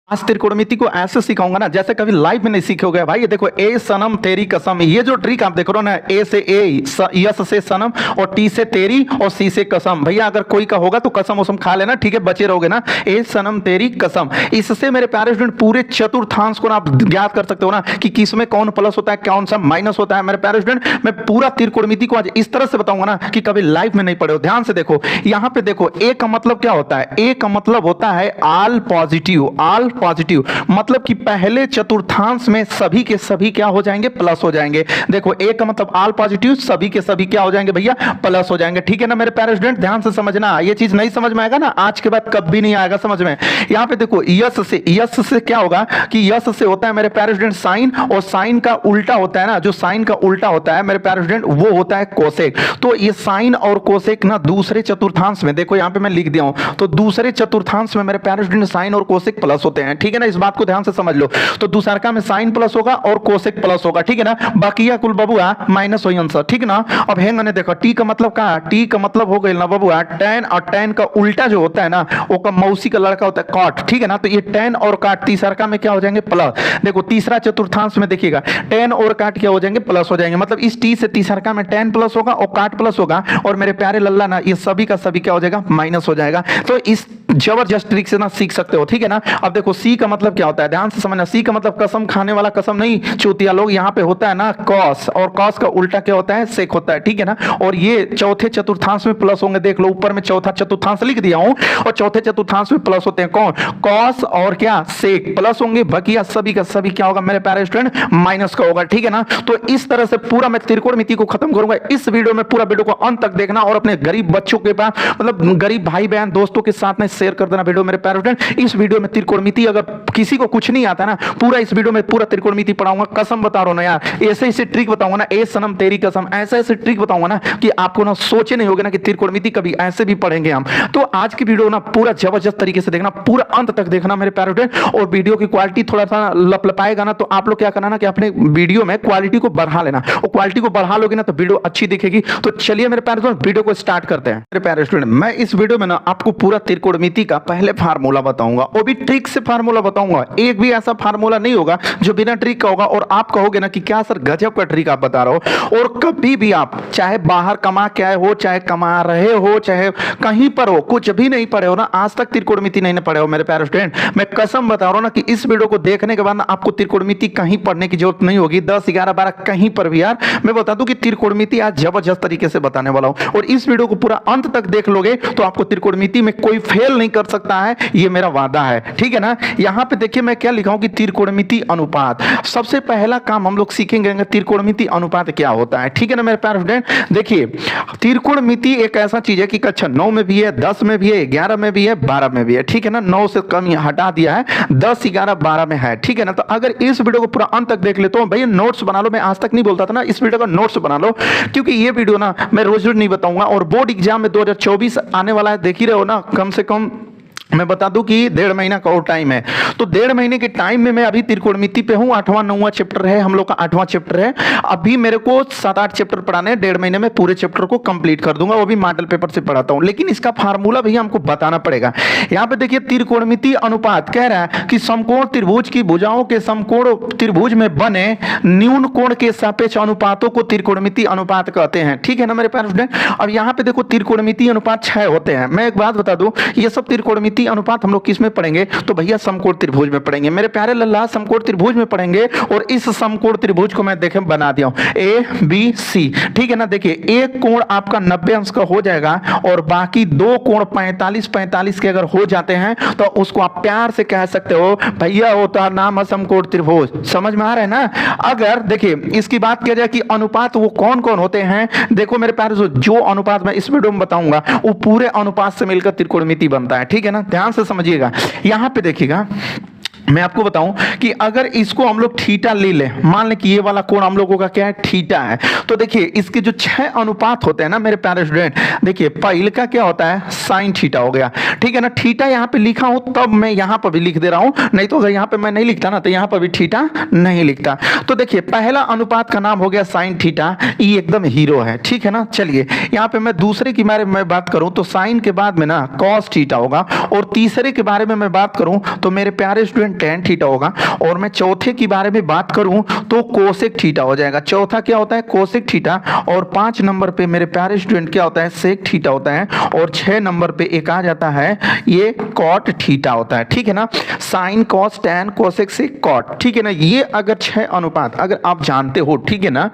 आज त्रिकोणमिति को ऐसे सिखाऊंगा ना जैसे कभी लाइफ में नहीं सीखोगे भाई। ये देखो, ए सनम तेरी कसम, ये जो ट्रिक आप देख रहे हो ना, ए से ए, यस से सनम, और टी से तेरी, और सी से कसम। भैया अगर कोई का होगा तो कसम उसम खा लेना, ठीक है, बचे रहोगे ना। ए सनम तेरी कसम, इससे मेरे प्यारे स्टूडेंट पूरे चतुर्थांश को आप ज्ञात कर सकते हो ना कि किस में कौन प्लस होता है, कौन सा माइनस होता है। मेरे प्यारे स्टूडेंट मैं पूरा त्रिकोणमिति को आज इस तरह से बताऊंगा ना कि कभी लाइफ में नहीं पढ़े हो। ध्यान से देखो, यहां पे देखो, ए का मतलब क्या होता है? ए का मतलब होता है ऑल पॉजिटिव। ऑल पॉजिटिव मतलब कि पहले चतुर्थांश में सभी के सभी क्या हो जाएंगे? प्लस हो जाएंगे। देखो, ए का मतलब ऑल पॉजिटिव, सभी के सभी क्या हो जाएंगे भैया? प्लस हो जाएंगे। ठीक है ना मेरे प्यारे स्टूडेंट, ध्यान से समझना। ये चीज नहीं समझ में आएगा ना, आज के बाद कभी नहीं आएगा समझ में। यहां पे देखो, यस से क्या होगा कि यस से होता है मेरे प्यारे स्टूडेंट साइन, और साइन का उल्टा होता है ना, जो साइन का उल्टा होता है मेरे प्यारे स्टूडेंट वो होता है कोसेक। तो ये साइन और कोसेक ना दूसरे चतुर्थांश में, देखो यहां पे मैं लिख दिया हूं, तो दूसरे चतुर्थांश में मेरे प्यारे स्टूडेंट साइन और कोसेक प्लस होते हैं। ठीक है ना, इस बात को ध्यान से समझ लो। तो दूसरा में साइन प्लस होगा और कोसेक प्लस होगा। ठीक है ना, बाकी कुल बबुआ माइनस हो आंसर। ठीक है ना, अब हेंग ने देखो, टी का मतलब क्या? टी का मतलब हो गया ना बबुआ टेन, और टेन का उल्टा जो होता है ना वो का मौसी का लड़का होता है कॉट। ठीक है ना, तो ये टेन और काट तीसरा में क्या हो जाएंगे? प्लस। देखो तीसरा चतुर्थांश में देखिएगा, टेन और काट क्या हो जाएंगे? प्लस हो जाएंगे। मतलब इस टी से तीसरा में टेन प्लस होगा और काट प्लस होगा, और मेरे प्यारे लल्ला ना ये सभी का सभी क्या हो जाएगा? माइनस हो जाएगा। तो इस जबरदस्त ट्रिक से ना सीख सकते हो। ठीक है ना, अब देखो सी का मतलब क्या होता है, ध्यान से समझना। सी का मतलब कसम खाने वाला, कसम नहीं चूतिया लोग, यहाँ पे होता है ना कॉस, और कॉस का उल्टा क्या होता है? सेक होता है। ठीक है ना, और ये चौथे चतुर्थांश में प्लस होंगे। देख लो ऊपर में चौथा चतुर्थांश लिख दिया हूं, और चौथे चतुर्थांश में प्लस होते हैं कौन? कॉस और क्या? सेक प्लस होंगे, बाकी सभी का सभी क्या होगा मेरे प्यारे स्टूडेंट? माइनस का होगा। ठीक है ना, तो इस तरह से पूरा मैं त्रिकोणमिति को खत्म करूंगा इस वीडियो में। पूरा वीडियो को अंत तक देखना, और अपने गरीब बच्चों के पास, मतलब गरीब भाई बहन दोस्तों के साथ में शेयर कर देना वीडियो मेरे प्यारे स्टूडेंट। इस वीडियो में त्रिकोणमिति अगर किसी को कुछ नहीं आता ना, पूरा इस वीडियो में पूरा त्रिकोणमिति पढ़ाऊंगा, कसम बता रहा हूं ना यार। ऐसे ऐसे ट्रिक बताऊंगा ना, ए सनम तेरी कसम, ऐसे ऐसे ट्रिक बताऊंगा ना कि आपको ना सोचे नहीं होगा ना कि त्रिकोणमिति कभी ऐसे भी पढ़ेंगे हम। तो आज की वीडियो ना पूरा जबरदस्त तरीके से देखना, पूरा अंत तक देखना मेरे प्यारे स्टूडेंट। और वीडियो की क्वालिटी थोड़ा सा लपलपाएगा ना, तो आप लोग क्या करना ना कि अपने वीडियो में क्वालिटी को बढ़ा लेना, और क्वालिटी को बढ़ा लोगे ना तो वीडियो अच्छी दिखेगी। तो चलिए मेरे प्यारे स्टूडेंट, वीडियो को स्टार्ट करते हैं। मेरे प्यारे स्टूडेंट, मैं इस वीडियो में ना आपको पूरा त्रिकोणमिति का पहले फार्मूला बताऊंगा, वो भी ट्रिक से फार्मूला बताऊंगा। एक भी ऐसा फार्मूला नहीं होगा जो बिना ट्रिक का होगा, और आप कहोगे ना कि क्या सर गजब का ट्रिक आप बता रहे हो। और कभी भी आप चाहे बाहर कमा के आए हो, चाहे कमा रहे हो, चाहे कहीं पर हो, कुछ भी नहीं पढ़े हो ना, आज तक त्रिकोणमिति नहीं पढ़े हो मेरे प्यारे स्टूडेंट, मैं कसम बता रहा हूं ना कि इस वीडियो को देखने के बाद ना आपको त्रिकोणमिति कहीं पढ़ने की जरूरत नहीं होगी। 10, 11, 12 कहीं पर भी यार मैं बता दूं कि त्रिकोणमिति आज जबरदस्त तरीके से बताने वाला हूं, और इस वीडियो को पूरा अंत तक देख लोगे तो आपको त्रिकोणमिति में कोई फेल नहीं कर सकता है, ये मेरा वादा है। ठीक है ना, यहां पे देखिए मैं क्या लिखा हूं कि त्रिकोणमिति अनुपात। सबसे पहला काम हम लोग सीखेंगे त्रिकोणमिति अनुपात क्या होता है। ठीक है ना मेरे प्यारे स्टूडेंट, देखिए त्रिकोणमिति एक ऐसा चीज है कि कक्षा 9 में भी है, 10 में भी है, 11 में भी है, 12 में भी है। ठीक है ना, 9 से कम हटा दिया है, 10, 11, 12 में है। ठीक है ना, तो अगर इस वीडियो को पूरा अंत तक देख लेते हो भैया, नोट्स बना लो। मैं आज तक नहीं बोलता था ना, इस वीडियो का नोट्स बना लो, क्योंकि ये वीडियो ना मैं रोज रोज नहीं बताऊंगा, और बोर्ड एग्जाम में 2024 आने वाला है, देख ही रहे हो ना। कम से कम मैं बता दूं कि 1.5 महीना का और टाइम है, तो 1.5 महीने के टाइम में मैं अभी त्रिकोणमिति पे हूं। 8वां 9वां चैप्टर है हम लोग का, 8वां चैप्टर है। अभी मेरे को 7-8 चैप्टर पढ़ाने हैं, 1.5 महीने में पूरे चैप्टर को कंप्लीट कर दूंगा, वो भी मॉडल पेपर से पढ़ाता हूं। लेकिन इसका फार्मूला भैया हमको बताना पड़ेगा। यहां पे देखिए त्रिकोणमिति अनुपात कह रहा है कि समकोण त्रिभुज की भुजाओं के समकोण त्रिभुज में बने न्यून कोण के सापेक्ष अनुपातों को त्रिकोणमिति अनुपात कहते हैं। ठीक है ना मेरे प्यारे स्टूडेंट, अब यहाँ पे देखो त्रिकोणमिति अनुपात 6 होते हैं। मैं एक बात बता दूं, ये सब त्रिकोणमिति अनुपात हम लोग किस में पढ़ेंगे? तो भैया समकोण त्रिभुज में पढ़ेंगे मेरे प्यारे लल्ला, समकोण त्रिभुज में पढ़ेंगे। और इस समकोण त्रिभुज को मैं देखें बना दिया हूं ए बी सी। ठीक है ना, देखिए एक कोण आपका 90 अंश का हो जाएगा, और बाकी दो कोण 45-45 के अगर हो जाते हैं तो उसको आप प्यार से कह सकते हो भैया होता है नाम समकोण त्रिभुज। समझ में आ रहा है ना। अगर देखिए इसकी बात किया जाए कि अनुपात वो कौन कौन होते हैं, देखो मेरे प्यारे जो अनुपात मैं इस वीडियो में बताऊंगा वो पूरे अनुपात से मिलकर त्रिकोणमिति बनता है। ठीक है ना, ध्यान से समझिएगा। यहां पे देखिएगा, मैं आपको बताऊं कि अगर इसको हम लोग थीटा ले लें, मान लें कि ये वाला कोण हम लोगों का क्या है? थीटा है। तो देखिए इसके जो 6 अनुपात होते हैं ना मेरे प्यारे स्टूडेंट, देखिए पहले का क्या होता है? साइन थीटा हो गया। ठीक है ना, थीटा यहाँ पे लिखा हूं तब मैं यहाँ पर भी लिख दे रहा हूं, नहीं तो अगर यहाँ पे मैं नहीं लिखता ना तो यहाँ पर भी थीटा नहीं लिखता। तो देखिए पहला अनुपात का नाम हो गया साइन थीटा, ये एकदम हीरो है। ठीक है ना, चलिए यहाँ पे मैं दूसरे के बारे में बात करूं तो साइन के बाद में ना कॉस थीटा होगा, और तीसरे के बारे में मैं बात करूं तो मेरे प्यारे स्टूडेंट tan थीटा होगा। और मैं चौथे के बारे में बात करूं तो कोसेक थीटा हो जाएगा। चौथा क्या होता है? Cosec theta. और 5 नंबर पे मेरे प्यारे स्टूडेंट क्या होता है? सेक थीटा होता है। और 6 नंबर पे एक आ जाता है ये कॉट थीटा होता है, ठीक है ना। साइन, कॉस, टैन, कोसेक, सेक, कॉट, ठीक है ना। ये अगर 6 अनुपात अगर आप जानते हो, ठीक है ना,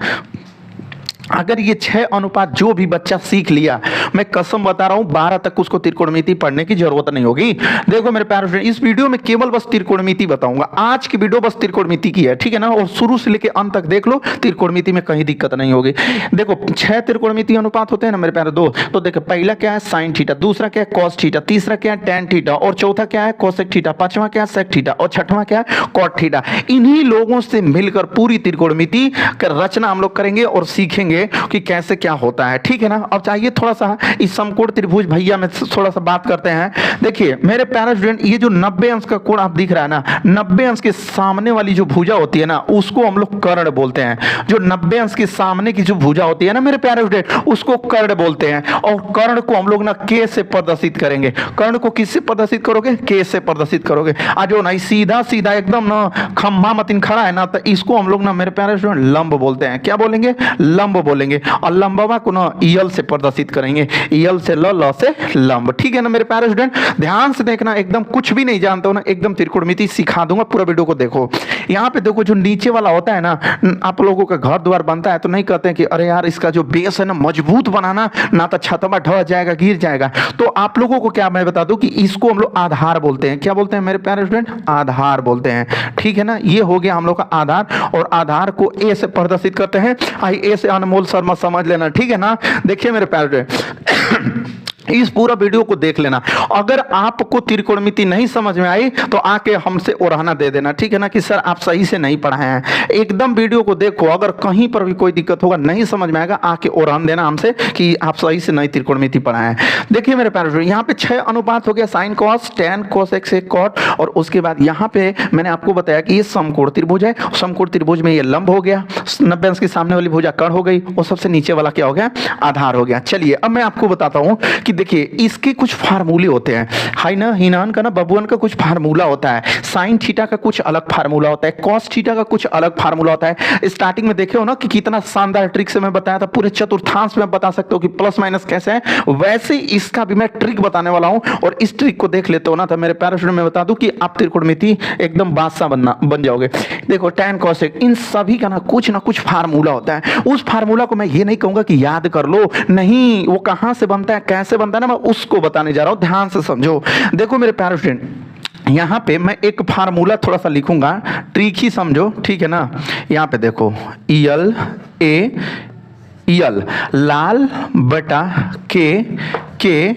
अगर ये 6 अनुपात जो भी बच्चा सीख लिया, मैं कसम बता रहा हूं 12 तक उसको त्रिकोणमिति पढ़ने की जरूरत नहीं होगी। देखो मेरे प्यारे फ्रेंड, इस वीडियो में केवल बस त्रिकोणमिति बताऊंगा। आज की वीडियो बस त्रिकोणमिति की है, ठीक है ना। और शुरू से लेकर अंत तक देख लो, त्रिकोणमिति में कहीं दिक्कत नहीं होगी। देखो 6 त्रिकोणमिति अनुपात होते हैं ना मेरे प्यारे दोस्त। तो देखो पहला क्या है? Sine theta. दूसरा क्या है? Cos theta. तीसरा क्या है? Tan theta. और चौथा क्या है? Cosec theta. पांचवा क्या है? Sec theta. और छठवां क्या है? Cot theta. इन्हीं लोगों से मिलकर पूरी त्रिकोणमिति का रचना हम लोग करेंगे और सीखेंगे कि कैसे क्या होता है, ठीक है ना। अब चाहिए थोड़ा सा इस समकोण त्रिभुज भैया में थोड़ा सा बात करते हैं। देखिए मेरे प्यारे स्टूडेंट, ये जो 90 अंश का कोण आप दिख रहा है ना, 90 अंश के सामने वाली जो भुजा होती है ना, उसको हम लोग कर्ण बोलते हैं। जो 90 अंश के सामने की जो भुजा होती है ना मेरे प्यारे स्टूडेंट, उसको कर्ण बोलते हैं। और कर्ण को हम लोग ना के से प्रदर्शित करेंगे। कर्ण को किससे प्रदर्शित करोगे? के से प्रदर्शित करोगे। आज जो ना सीधा सीधा एकदम ना खम्भा मतीन खड़ा है ना, तो इसको हम लोग ना मेरे प्यारे स्टूडेंट लंब बोलते हैं। क्या बोलेंगे? लंब बोलेंगे। और लंबवा को ना यल से प्रदर्शित करेंगे। यल से ल से लंब, ठीक है ना मेरे प्यारे स्टूडेंट। ध्यान से देखना, एकदम कुछ भी नहीं जानते हो ना, एकदम त्रिकोणमिति सिखा दूंगा। पूरा वीडियो को देखो। यहाँ पे देखो जो नीचे वाला होता है ना, आप लोगों का घर द्वार बनता है तो नहीं कहते हैं कि अरे यार इसका जो बेस है ना मजबूत बनाना, ना तो छतवा ढह जाएगा, गिर जाएगा। तो आप लोगों को क्या मैं बता दूं कि इसको हम लोग आधार बोलते हैं। क्या बोलते हैं मेरे प्यारे स्टूडेंट? आधार बोलते हैं, ठीक है ना। ये हो गया हम लोग का आधार। और आधार को ए से प्रदर्शित करते हैं। आई ए से अनमोल शर्मा समझ लेना, ठीक है ना। देखिए मेरे प्यारे इस पूरा वीडियो को देख लेना। अगर आपको त्रिकोणमिति नहीं समझ में आई तो आके हमसे ओरहना दे देना, ठीक है ना, कि सर आप सही से नहीं पढ़ाए हैं। एकदम वीडियो को देखो, अगर कहीं पर भी कोई दिक्कत होगा, नहीं समझ में आएगा, आके ओरहन देना हमसे कि आप सही से नहीं त्रिकोणमिति पढ़ाए हैं। देखिए मेरे प्यारे, यहाँ पे 6 अनुपात हो गया। साइन, कॉस, टैन, कोसेक, सेक, कॉट। और उसके बाद यहाँ पे मैंने आपको बताया कि ये समकोण त्रिभुज है। समकोण त्रिभुज में ये लंब हो गया, 90 अंश के सामने वाली भुजा कर्ण हो गई, और सबसे नीचे वाला क्या हो गया? आधार हो गया। चलिए अब मैं आपको बताता हूँ कि देखिए इसके कुछ फार्मूले होते हैं। हाई ना हिनान का ना बबुअन का कुछ फार्मूला होता है। साइन थीटा का कुछ अलग फार्मूला होता है। कॉस थीटा का कुछ अलग फार्मूला होता है। स्टार्टिंग में देखे हो ना कि कितना शानदार ट्रिक से मैं बताया था। पूरे चतुर्थांश में बता सकते हो कि प्लस माइनस कैसे है। वैसे इसका भी मैं ट्रिक बताने वाला हूं। और इस ट्रिक को देख लेते हो ना तो मेरे प्यारे स्टूडेंट में बता दूं कि आप त्रिकोणमिति एकदम बादशाह बन जाओगे। देखो टैन, कोसेक, इन सभी का ना कुछ फार्मूला होता है। उस फार्मूला को मैं ये नहीं कहूंगा कि याद कर लो, नहीं, वो कहां से बनता है, कैसे बनता है ना, मैं उसको बताने जा रहा हूं। ध्यान से समझो। देखो मेरे प्यारे स्टूडेंट, यहां पे मैं एक फार्मूला थोड़ा सा लिखूंगा, ट्रिक ही समझो, ठीक है ना। यहां पे देखो यल ए यल, लाल बटा के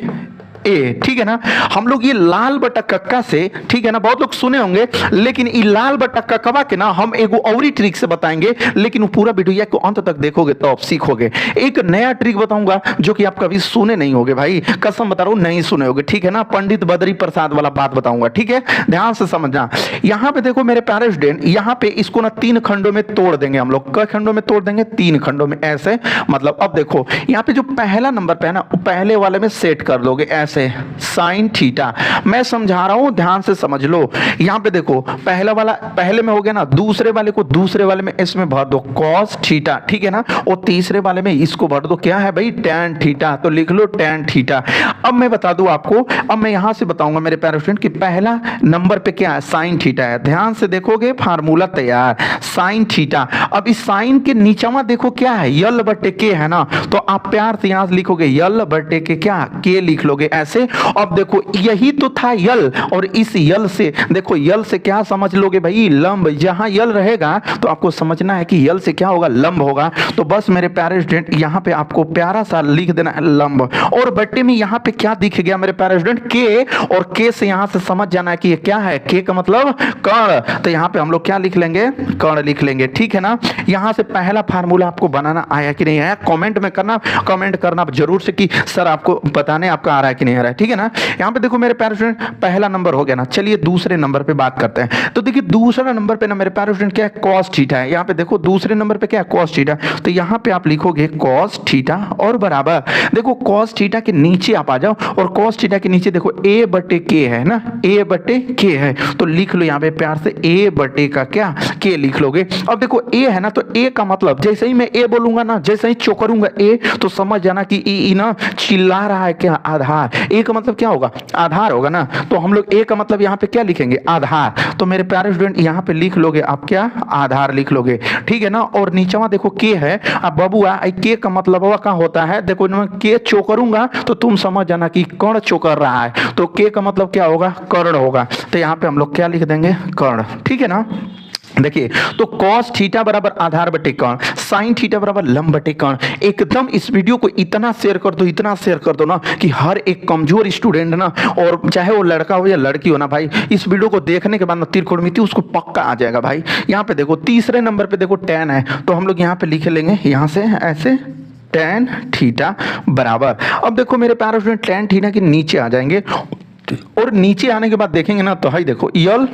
ए, ठीक है ना। हम लोग ये लाल बटा कक्का से, ठीक है ना, बहुत लोग सुने होंगे, लेकिन ये लाल बटा कक्कवा के ना हम एगो और ट्रिक से बताएंगे। लेकिन वो पूरा वीडियो को अंत तक देखोगे तो आप सीखोगे। एक नया ट्रिक बताऊंगा जो कि आप कभी सुने नहीं होगे भाई, कसम बता रहा हूं, नहीं सुने होगे, ठीक है ना। पंडित बद्री प्रसाद वाला बात बताऊंगा, ठीक है, ध्यान से समझना। यहां पे देखो मेरे प्यारे स्टूडेंट, यहां पे इसको ना 3 खंडों में तोड़ देंगे हम लोग। कई खंडों में तोड़ देंगे? 3 खंडों में, ऐसे। मतलब अब देखो यहां पे जो पहला नंबर पे है ना, पहले वाले में सेट कर दोगे ऐसे, साइन थीटा। मैं समझा रहा हूं, ध्यान से समझ लो। यहां पे देखो पहला वाला पहले में हो गया ना, दूसरे वाले को दूसरे वाले में इसमें भर दो कॉस थीटा, ठीक है ना। और तीसरे वाले में इसको भर दो, क्या है भाई? Tan theta. तो लिख लो टैन थीटा। अब मैं बता दूं आपको, अब मैं यहां से बताऊंगा मेरे प्यारे स्टूडेंट कि पहला नंबर पे क्या है? साइन थीटा है। ध्यान से देखोगे, फार्मूला तैयार, साइन थीटा। अब इस साइन के नीचवा देखो क्या है? यल बटे के है ना। तो आप प्यार से यहां से लिखोगे यल बटे के, क्या के लिख लोगे ऐसे। अब देखो यही तो था यल, और इस यल से देखो, यल से क्या समझ लोगे भाई? लंब। जहां यल रहेगा तो आपको समझना है कि यल से क्या होगा? लंब होगा। तो बस मेरे प्यारे स्टूडेंट यहां पे आपको प्यारा सा लिख देना है लंब। और बट्टे में यहां पे क्या दिख गया मेरे प्यारे स्टूडेंट? के। और के से यहां से समझ जाना है कि ये क्या है? के का मतलब कर्ण। तो यहां पे हम लोग क्या लिख लेंगे? कर्ण लिख लेंगे, ठीक है ना। यहां से पहला फार्मूला आपको बनाना आया कि नहीं आया? कमेंट में करना, कमेंट करना जरूर से कि सर आपको बताने आपका आ रहा है कि कि नहीं आ रहा है, ठीक है ना। यहाँ पे देखो मेरे प्यारे स्टूडेंट पहला नंबर हो गया ना, चलिए दूसरे नंबर पे बात करते हैं। तो देखिए दूसरा नंबर पे ना मेरे प्यारे स्टूडेंट क्या है, कॉस थीटा है। यहाँ पे देखो दूसरे नंबर पे क्या है, कॉस थीटा। तो यहाँ पे आप लिखोगे कॉस थीटा और बराबर, देखो कॉस थीटा के नीचे आप आ जाओ और कॉस थीटा के नीचे देखो a बटे के है ना, a बटे के है, तो लिख लो यहाँ पे प्यार से a बटे का क्या के लिख लोगे। अब देखो a है ना, तो a का मतलब जैसे ही मैं a बोलूंगा ना, जैसे ही चौकरूंगा a, तो समझ जाना कि ई ना चिल्ला रहा है क्या, आधार। a का मतलब क्या होगा, आधार होगा ना, तो हम लोग a का मतलब यहाँ पे क्या लिखेंगे, आधार। तो मेरे प्यारे स्टूडेंट यहाँ पे लिख लोगे आप क्या, आधार लिख लोगे, ठीक है ना। और नीचवा देखो के है, अब बबुआ के का मतलब क्या होता है, देखो के चौकरूंगा तो तुम समझ जाना कि कर्ण चौकर रहा है, तो के का मतलब क्या होगा, कर्ण होगा। तो यहाँ पे हम लोग क्या लिख देंगे, कर्ण, ठीक है ना। देखिए तो cos थीटा बराबर आधार बटे कर्ण, साइन थीटा बराबर लंब बटे कर्ण। एकदम इस वीडियो को इतना शेयर कर दो, इतना शेयर कर दो ना कि हर एक कमजोर स्टूडेंट ना, और चाहे वो लड़का हो या लड़की हो ना भाई, इस वीडियो को देखने के बाद ना त्रिकोणमिति उसको पक्का आ जाएगा भाई। यहाँ पे देखो तीसरे नंबर पे देखो tan है, तो हम लोग यहाँ पे लिख लेंगे यहाँ से ऐसे tan थीटा बराबर। अब देखो मेरे प्यारे स्टूडेंट tan थीटा के नीचे आ जाएंगे और नीचे आने के बाद देखेंगे ना, तो भाई देखो यल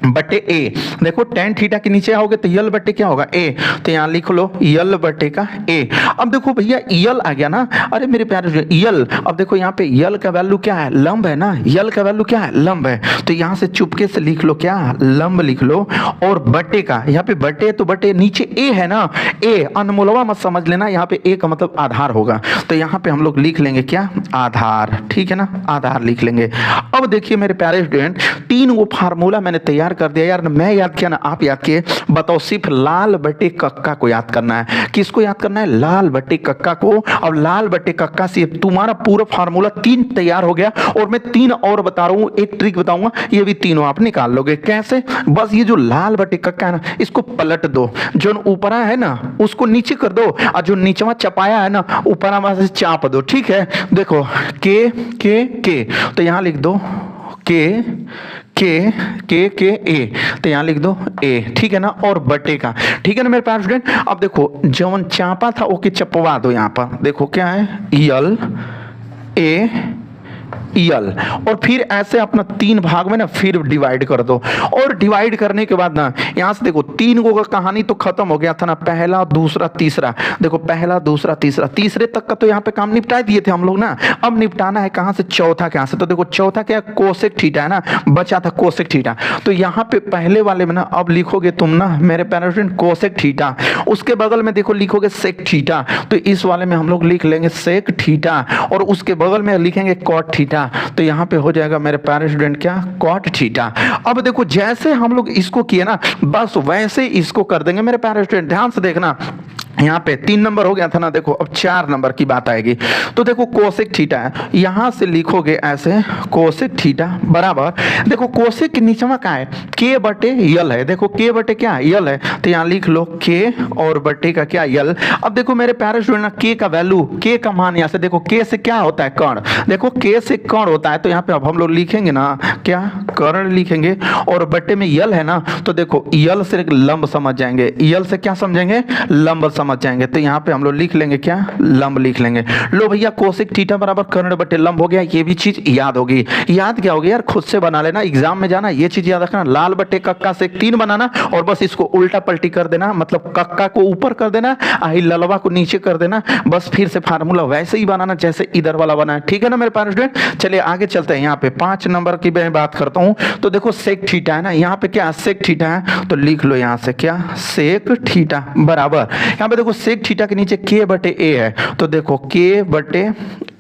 बटे ए, देखो tan थीटा के नीचे आओगे तो यल बटे क्या होगा, ए, तो यहाँ लिख लो यल बटे का ए। अब देखो भैया यल आ गया ना, अरे मेरे प्यारे यल, अब देखो यहाँ पे यल का वैल्यू क्या है, लंब है ना, यल का वैल्यू क्या है, लंब है, तो यहाँ से चुपके से लिख लो क्या, लंब लिख लो। और बटे का, यहाँ पे बटे तो बटे, नीचे ए है ना, ए अनमोलवा मत समझ लेना, यहाँ पे ए का मतलब आधार होगा, तो यहाँ पे हम लोग लिख लेंगे क्या, आधार, ठीक है ना, आधार लिख लेंगे। अब देखिए मेरे प्यारे स्टूडेंट तीन वो फार्मूला मैंने तैयार कर दिया यार, मैं याद किया ना आप याद किए, बताओ सिर्फ लाल बटे कक्का को याद करना है। किसको याद करना है, लाल बटे कक्का को। अब लाल बटे कक्का से तुम्हारा पूरा फार्मूला तीन तैयार हो गया, और मैं तीन और बता रहा हूं, एक ट्रिक बताऊंगा, ये भी तीनों आप निकाल लोगे। कैसे, बस ये जो लाल बटे कक्का है ना, इसको पलट दो, जो ऊपरा है ना उसको नीचे कर दो, और जो नीचवा चपाया है ना ऊपरा से चाप दो, ठीक है। देखो के तो यहां लिख दो के ए, तो यहाँ लिख दो ए, ठीक है ना। और बटे का, ठीक है ना मेरे पास स्टूडेंट। अब देखो जवन चापा था ओके चपवा दो, यहाँ पर देखो क्या है, यल ए यल, और फिर ऐसे अपना तीन भाग में ना फिर डिवाइड कर दो। और डिवाइड करने के बाद ना यहाँ से देखो तीन गो का कहानी तो खत्म हो गया था ना, पहला दूसरा तीसरा, देखो पहला दूसरा तीसरा, तीसरे तक का तो यहाँ पे काम निपटा दिए थे हम लोग ना। अब निपटाना है कहाँ से, चौथा कहाँ से, तो देखो चौथा क्या, कोसेक थीटा है ना, बचा था कोसेक थीटा, तो यहाँ पे पहले वाले में ना अब लिखोगे तुम ना मेरे पेरेंट कोसेक थीटा, उसके बगल में देखो लिखोगे सेक थीटा, तो इस वाले में हम लोग लिख लेंगे सेक थीटा, और उसके बगल में लिखेंगे कॉट थीटा, तो यहां पे हो जाएगा मेरे प्यारे स्टूडेंट क्या, कॉट थीटा। अब देखो जैसे हम लोग इसको किए ना, बस वैसे इसको कर देंगे मेरे प्यारे स्टूडेंट। ध्यान से देखना, यहाँ पे 3 नंबर हो गया था ना, देखो अब 4 नंबर की बात आएगी। तो देखो कोसेक थीटा है, यहां से लिखोगे ऐसे कोसेक थीटा बराबर, देखो कोसेक के नीचे में क्या है, के बटे यल है, देखो के बटे क्या यल है, तो यहाँ लिख लो के और बटे का क्या, यल। अब देखो मेरे प्यारे स्टूडेंट के का वैल्यू, के का मान यहाँ से देखो, के से क्या होता है, कर्ण, देखो के से कर्ण होता है, तो यहाँ पे अब हम लोग लिखेंगे ना क्या, कर्ण लिखेंगे, और बटे में यल है ना, तो देखो यल से लंब समझ जाएंगे, यल से क्या समझेंगे, लंब समझ जाएंगे, तो यहाँ पे हम लोग लिख लेंगे क्या, लंब लिख लेंगे। लो भैया कोसेक थीटा बराबर कर्ण बटे लंब हो गया, ये भी चीज याद होगी। याद क्या होगी यार, खुद से बना लेना, एग्जाम में जाना ये चीज याद रखना, लाल बटे कक्का से 3 बनाना, और बस इसको उल्टा पलटी कर देना, मतलब कक्का को ऊपर कर देना, आई ललवा को नीचे कर देना, बस फिर से फार्मूला वैसे ही बनाना जैसे इधर वाला बना है, ठीक है ना मेरे प्यारे स्टूडेंट। चलिए आगे चलते हैं, यहाँ पे 5 नंबर की मैं बात करता हूँ। तो देखो सेक थीटा है ना, यहाँ पे क्या सेक थीटा है, तो लिख लो यहाँ से क्या, सेक थीटा बराबर, यहाँ पे देखो सेक थीटा के नीचे के बटे ए है, तो देखो के बटे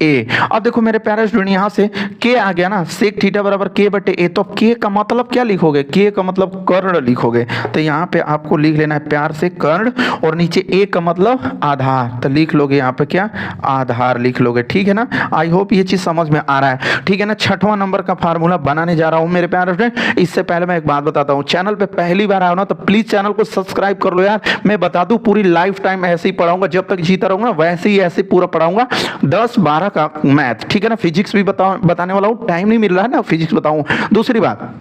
ए। अब देखो मेरे प्यारे स्टूडेंट यहाँ से के आ गया ना, सेक थीटा बराबर के बटे ए, तो के का मतलब क्या लिखोगे, के का मतलब कर्ण लिखोगे, तो यहाँ पे आपको लिख लेना है प्यार से कर्ण, और नीचे ए का मतलब आधार, तो लिख लोगे यहाँ पे क्या, आधार लिख लोगे, ठीक है ना। आई होप ये चीज समझ में आ रहा है, ठीक है ना। 6वां नंबर का फार्मूला बनाने जा रहा हूँ मेरे प्यारे स्टूडेंट। इससे पहले मैं एक बात बताता हूँ, चैनल पे पहली बार आया ना तो प्लीज चैनल को सब्सक्राइब कर लो यार। मैं बता दूं पूरी लाइफ टाइम ऐसे ही पढ़ाऊंगा, जब तक जीता रहूंगा वैसे ही ऐसे पूरा पढ़ाऊंगा। 10-12 का मैथ, ठीक है ना। फिजिक्स भी बताने वाला हूँ, टाइम नहीं मिल रहा है ना फिजिक्स बताऊं। दूसरी बात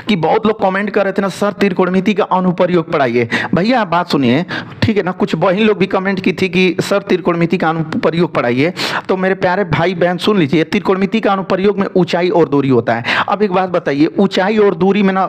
कि बहुत लोग कमेंट कर रहे थे ना सर त्रिकोणमिति का अनुप्रयोग पढ़ाइए। भैया आप बात सुनिए, ठीक है ना, कुछ बहन लोग भी कमेंट की थी कि सर त्रिकोणमिति का अनुप्रयोग पढ़ाइए। तो मेरे प्यारे भाई बहन सुन लीजिए, त्रिकोणमिति का अनुप्रयोग में ऊंचाई और दूरी होता है। अब एक बात बताइए, ऊंचाई और दूरी में ना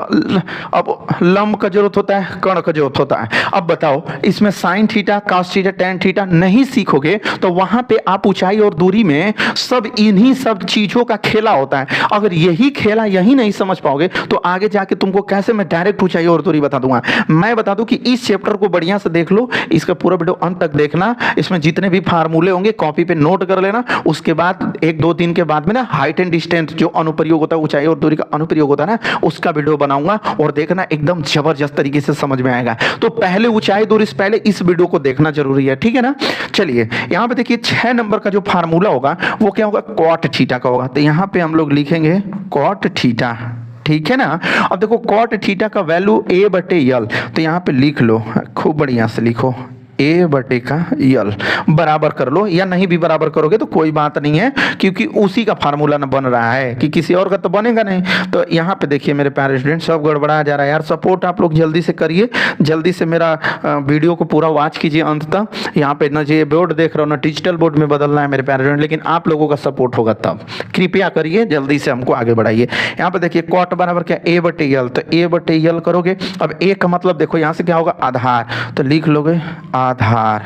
अब लंब का जरूरत होता है, कर्ण का जरूरत होता है। अब बताओ इसमें sine theta, cos theta, tan theta नहीं सीखोगे तो वहां पे आप ऊंचाई और दूरी में सब इन्हीं सब चीजों का खेला होता है। अगर यही खेला यही नहीं समझ पाओगे तो आगे जाके तुमको कैसे मैं डायरेक्ट ऊंचाई और दूरी बता दूंगा। मैं बता दूं कि इस चैप्टर को बढ़िया से देख लो, इसका पूरा वीडियो अंत तक देखना, इसमें जितने भी फार्मूले होंगे कॉपी पे नोट कर लेना। उसके बाद एक दो दिन के बाद में ना हाइट एंड डिस्टेंस जो अनुप्रयोग होता है, ऊंचाई और दूरी का अनुप्रयोग होता है ना, उसका वीडियो बनाऊंगा और देखना एकदम जबरदस्त तरीके से समझ में आएगा। तो पहले ऊंचाई दूरी से पहले इस वीडियो को देखना जरूरी है, ठीक है ना। चलिए यहां पे देखिए 6 नंबर का जो फार्मूला होगा वो क्या होगा, कॉट थीटा का होगा। तो यहां पे हम लोग लिखेंगे कॉट थीटा, ठीक है ना। अब देखो कॉट थीटा का वैल्यू A/L, तो यहां पे लिख लो, खूब बढ़िया से लिखो A/L बराबर कर लो, या नहीं भी बराबर करोगे तो कोई बात नहीं है, क्योंकि उसी का फार्मूला ना बन रहा है कि किसी और का तो बनेगा नहीं। तो यहाँ पे देखिए मेरे प्यारे स्टूडेंट, सब गड़बड़ा जा रहा है यार। सपोर्ट आप लोग जल्दी से करिए, जल्दी से मेरा वीडियो को पूरा वॉच कीजिए अंत तक। यहाँ पे ना जो बोर्ड देख रहे हो ना, डिजिटल बोर्ड में बदलना है मेरे प्यारे स्टूडेंट, लेकिन आप लोगों का सपोर्ट होगा तब। कृपया करिए, जल्दी से हमको आगे बढ़ाइए। यहाँ पे देखिए कॉट बराबर क्या, A/L, तो A/L करोगे। अब A का मतलब देखो यहाँ से क्या होगा, आधार, तो लिख लोगे आधार,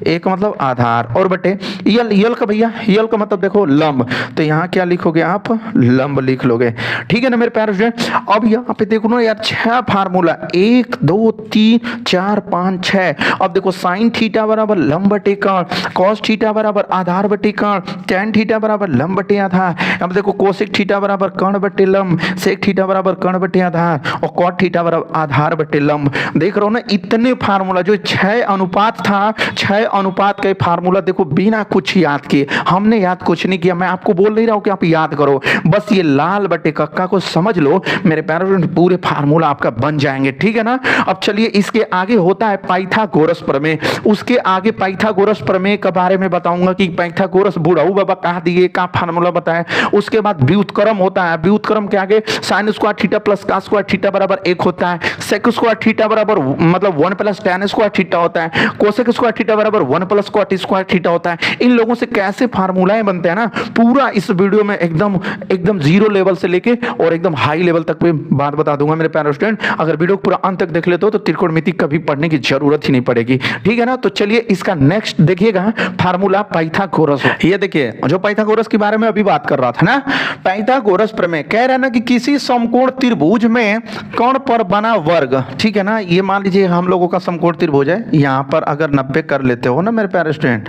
एक मतलब आधार, और बटे यल का भैया, यल का मतलब देखो लंब, तो यहाँ क्या लिखोगे आप, लंब लिख लोगे, ठीक है ना मेरे प्यारे स्टूडेंट। अब यहाँ पे देखो ना यार 6 फार्मूला, 1 2 3 4 5 6। अब देखो साइन थीटा बराबर लंब बटे कर्ण, कॉस थीटा बराबर आधार बटे कर्ण, टैन थीटा बराबर लंब बटे आधार। अब देखो कोसेक थीटा बराबर कर्ण बटे लंब, सेक थीटा बराबर कर्ण बटे आधार, और कॉट थीटा बराबर आधार बटे लंब। देख रहे हो ना इतने फार्मूला, जो 6 अनुपात था, 6 अनुपात का फार्मूला देखो बिना कुछ याद किए, हमने याद कुछ नहीं किया। मैं आपको बोल नहीं रहा हूं कि आप याद करो, बस ये लाल बटे कक्का को समझ लो मेरे प्यारे, पूरे फार्मूला आपका बन जाएंगे, ठीक है ना। अब चलिए इसके आगे होता है पाइथागोरस प्रमेय, उसके आगे पाइथागोरस प्रमेय के बारे में बताऊंगा कि पाइथागोरस बुढ़ाऊ बाबा कहा दिए, का फार्मूला बताया। उसके बाद व्युत्क्रम होता है, व्युत्क्रम के आगे sine square theta plus cos square theta बराबर 1 होता है, सेक स्क्वायर थीटा बराबर मतलब 1 प्लस टैन स्क्वायर थीटा होता है, कोसेक स्क्वायर थीटा बराबर 1 प्लस कॉट स्क्वायर थीटा होता है। इन लोगों से कैसे फार्मूलाएं बनते हैं ना, पूरा इस वीडियो में एकदम जीरो लेवल से लेके और एकदम हाई लेवल तक पे बात बता दूंगा मेरे प्यारे स्टूडेंट। अगर वीडियो को पूरा अंत तक देख लेते हो तो त्रिकोणमिति कभी पढ़ने की जरूरत ही नहीं पड़ेगी, ठीक है ना। तो चलिए इसका नेक्स्ट देखिएगा फार्मूला पाइथागोरस। ये देखिए जो पाइथागोरस के बारे में अभी बात कर रहा था ना, पाइथागोरस प्रमेय कह रहा है ना कि किसी समकोण त्रिभुज में कोण पर बना वर्ग, ठीक है ना। ये मान लीजिए हम लोगों का समकोण त्रिभुज है, यहाँ पर अगर 90 कर लेते हो ना मेरे प्यारे स्टूडेंट,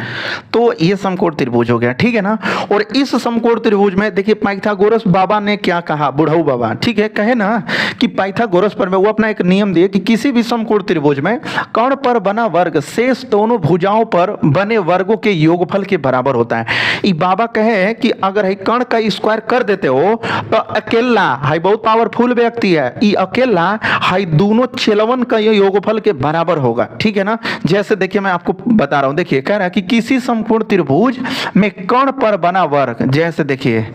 तो ये समकोण त्रिभुज हो गया, ठीक है ना। और इस समकोण त्रिभुज में देखिए पाइथागोरस बाबा ने क्या कहा, बुढ़ऊ बाबा, ठीक है, कहे ना कि पाइथागोरस पर में वो अपना एक नियम दिए कि किसी भी समकोण त्रिभुज में कोण पर बना वर्ग शेष दोनों भुजाओं पर बने वर्गों के योगफल के बराबर होता है। ये बाबा कहे कि अगर है कर्ण का स्क्वायर कर देते हो तो अकेला हाई बहुत पावरफुल व्यक्ति है, ये अकेला हाई दोनों चेलवन का योगफल के बराबर होगा, ठीक है ना। जैसे देखिए मैं आपको बता रहा हूं, देखिए कह रहा है कि किसी समकोण त्रिभुज में कोण पर बना वर्ग, जैसे देखिए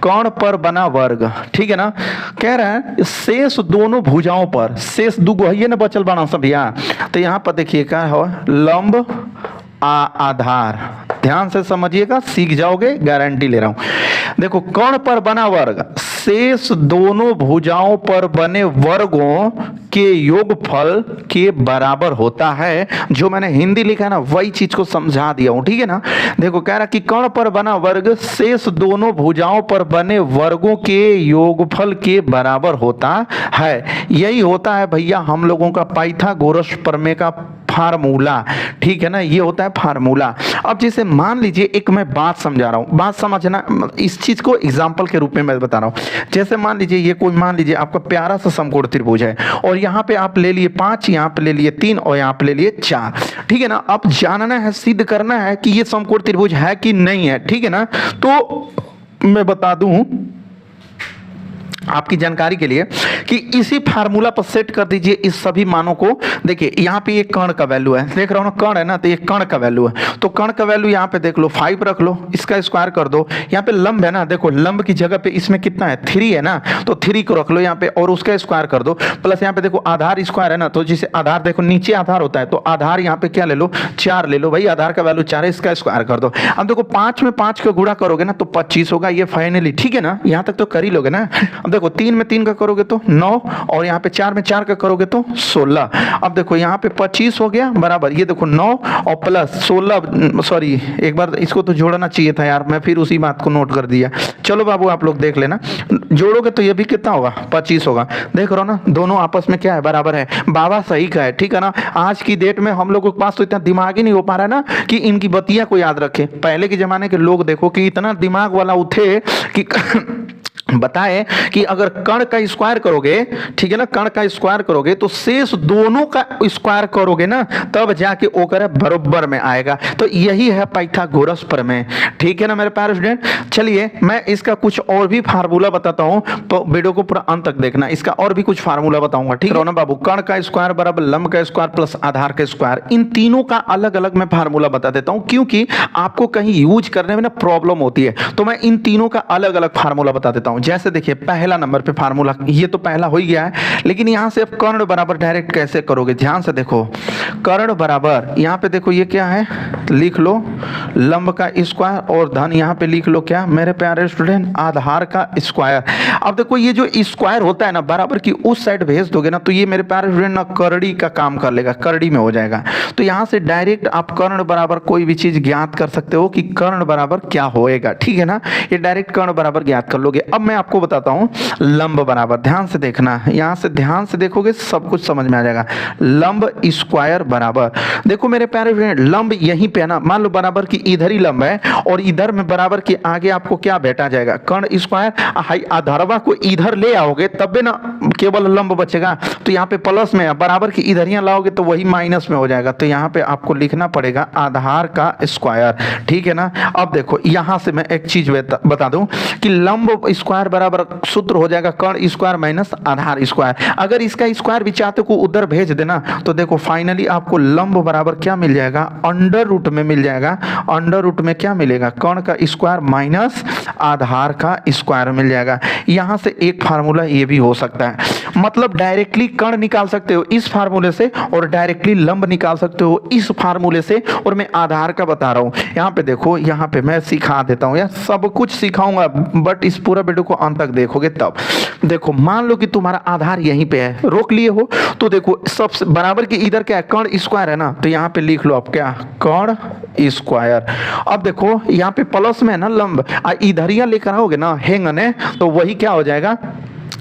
कोण पर बना वर्ग, ठीक है ना, कह रहा है शेष दोनों भुजाओं पर, शेष दुगो है ना बचल बना सब यहाँ, तो यहाँ पर देखिए क्या हो, लंब आधार, ध्यान से समझिएगा, सीख जाओगे, गारंटी ले रहा हूं। देखो कोण पर बना वर्ग शेष दोनों भुजाओं पर बने वर्गों के योगफल के बराबर होता है। जो मैंने हिंदी लिखा है ना वही चीज को समझा दिया हूं, ठीक है ना। देखो कह रहा कि कोण पर बना वर्ग शेष दोनों भुजाओं पर बने वर्गों के योगफल के बराबर होता है। यही होता है भैया हम लोगों का पाइथागोरस प्रमेय का फार्मूला, ठीक है ना, ये होता है फार्मूला। अब जैसे मान लीजिए एक मैं बात समझा रहा हूं, बात समझना, इस चीज को एग्जांपल के रूप में मैं बता रहा हूं। जैसे मान लीजिए ये कोई, मान लीजिए आपका प्यारा सा समकोण त्रिभुज है और यहाँ पे आप ले लिए 5, यहाँ पे ले लिए 3 और यहाँ पे ले लिए 4, ठीक है ना। अब जानना है, सिद्ध करना है कि ये समकोण त्रिभुज है कि नहीं है, ठीक है ना। तो मैं बता दूं आपकी जानकारी के लिए कि इसी फार्मूला पर सेट कर दीजिए इस सभी मानों को। देखिए यहाँ पे ये कण का वैल्यू है, देख रहा हूँ ना, कण है ना, तो ये कण का वैल्यू है, तो कण का वैल्यू यहाँ पे देख लो 5 रख लो, इसका स्क्वायर कर दो। यहाँ पे लंब है ना, देखो लंब की जगह पे इसमें कितना है 3 है ना, तो 3 को रख लो यहाँ पे और उसका स्क्वायर कर दो। प्लस यहाँ पे देखो आधार स्क्वायर है ना, तो जिसे आधार देखो नीचे आधार होता है, तो आधार यहाँ पे क्या ले लो 4 ले लो भाई, आधार का वैल्यू 4 है, इसका स्क्वायर कर दो। अब देखो 5 में 5 का गुणा करोगे ना तो 25 होगा, ये फाइनली ठीक है ना, यहाँ तक तो कर ही लोगे ना। अब देखो 3 में 3 का करोगे तो 9 और यहाँ पे 4 में 4 का करोगे तो 16। अब देखो यहाँ पे 25 हो गया बराबर, ये देखो 9 और प्लस 16, सॉरी एक बार इसको तो जोड़ना चाहिए था यार, मैं फिर उसी बात को नोट कर दिया। चलो बाबू आप लोग देख लेना, जोड़ोगे तो ये भी कितना होगा 25 होगा। देख रहे हो ना दोनों आपस में क्या है बराबर है, बाबा सही का है, ठीक है ना। आज की डेट में हम लोगों के पास तो इतना दिमाग ही नहीं हो पा रहा है ना कि इनकी बतिया को याद रखे। पहले के जमाने के लोग देखो कि इतना दिमाग वाला उठे कि बताए कि अगर कण का स्क्वायर करोगे, ठीक है ना, कण का स्क्वायर करोगे तो शेष दोनों का स्क्वायर करोगे ना तब जाके ओकर बराबर में आएगा। तो यही है पाइथागोरस प्रमेय, ठीक है ना मेरे प्यारे स्टूडेंट। चलिए मैं इसका कुछ और भी फार्मूला बताता हूं, तो वीडियो को पूरा अंत तक देखना, इसका और भी कुछ फार्मूला बताऊंगा, ठीक है ना बाबू। कण का स्क्वायर बराबर लंब का स्क्वायर प्लस आधार का स्क्वायर, इन तीनों का अलग अलग मैं फार्मूला बता देता हूं क्योंकि आपको कहीं यूज करने में ना प्रॉब्लम होती है, तो मैं इन तीनों का अलग अलग फार्मूला बता देता हूं। जैसे देखिए पहला नंबर पे फार्मूला, ये तो पहला हो ही गया है, लेकिन यहां से आप कर्ण बराबर डायरेक्ट कैसे करोगे, ध्यान से देखो। कर्ण बराबर यहां पे देखो ये क्या है, लिख लो लंब का स्क्वायर और धन यहां पे लिख लो क्या मेरे प्यारे स्टूडेंट, आधार का स्क्वायर। अब देखो ये जो स्क्वायर होता है ना बराबर की उस साइड भेज दोगे ना तो ये मेरे प्यारे स्टूडेंट ना करड़ी का काम कर लेगा, करड़ी में हो जाएगा। तो यहां से डायरेक्ट आप कर्ण बराबर कोई भी चीज ज्ञात कर सकते हो कि कर्ण बराबर क्या होएगा, ठीक है ना, ये डायरेक्ट कर्ण बराबर ज्ञात कर लोगे। अब मैं आपको बताता हूं लंब बराबर, ध्यान से देखना, यहां से ध्यान से देखोगे सब कुछ समझ में आ जाएगा। लंब स्क्वायर बराबर, देखो मेरे प्यारे फ्रेंड लंब यहीं पे है ना, मान लो बराबर की इधर ही लंब है और इधर में बराबर के आगे आपको क्या बैठा जाएगा कर्ण स्क्वायर, हाई आधारवा को इधर ले आओगे तब भी ना केवल लंब बचेगा, तो यहाँ पे प्लस में है, बराबर की इधर ही लाओगे तो वही माइनस में हो जाएगा, तो यहाँ पे आपको लिखना पड़ेगा आधार का स्क्वायर, ठीक है ना। अब देखो यहां से मैं एक चीज बता दूं कि लंब स्क्वायर बराबर सूत्र हो जाएगा कर्ण स्क्वायर माइनस आधार स्क्वायर। अगर इसका स्क्वायर भी चाहते को उधर भेज देना तो देखो फाइनली आपको लंब बराबर क्या मिल जाएगा, अंडर रूट में मिल जाएगा। अंडर रूट में क्या मिलेगा, कर्ण का स्क्वायर माइनस आधार का स्क्वायर मिल जाएगा। यहां से एक फार्मूला ये भी हो सकता है, मतलब डायरेक्टली कर्ण निकाल सकते हो इस फार्मूले से और डायरेक्टली लंब निकाल सकते हो इस फार्मूले से, और मैं आधार का बता रहा हूं। यहां पे देखो, यहां पे मैं सिखा देता हूं यार, सब कुछ सिखाऊंगा बट इस पूरा वीडियो को अंत तक देखोगे तब। देखो मान लो कि तुम्हारा आधार यहीं पे है, रोक लिए हो, तो देखो सबसे बराबर की इधर क्या है कर्ण स्क्वायर है ना, तो यहाँ पे लिख लो आप क्या कर्ण स्क्वायर। अब देखो यहाँ पे प्लस में है ना लंब, इधर ही लेकर आओगे ना हेंगने, तो वही क्या हो जाएगा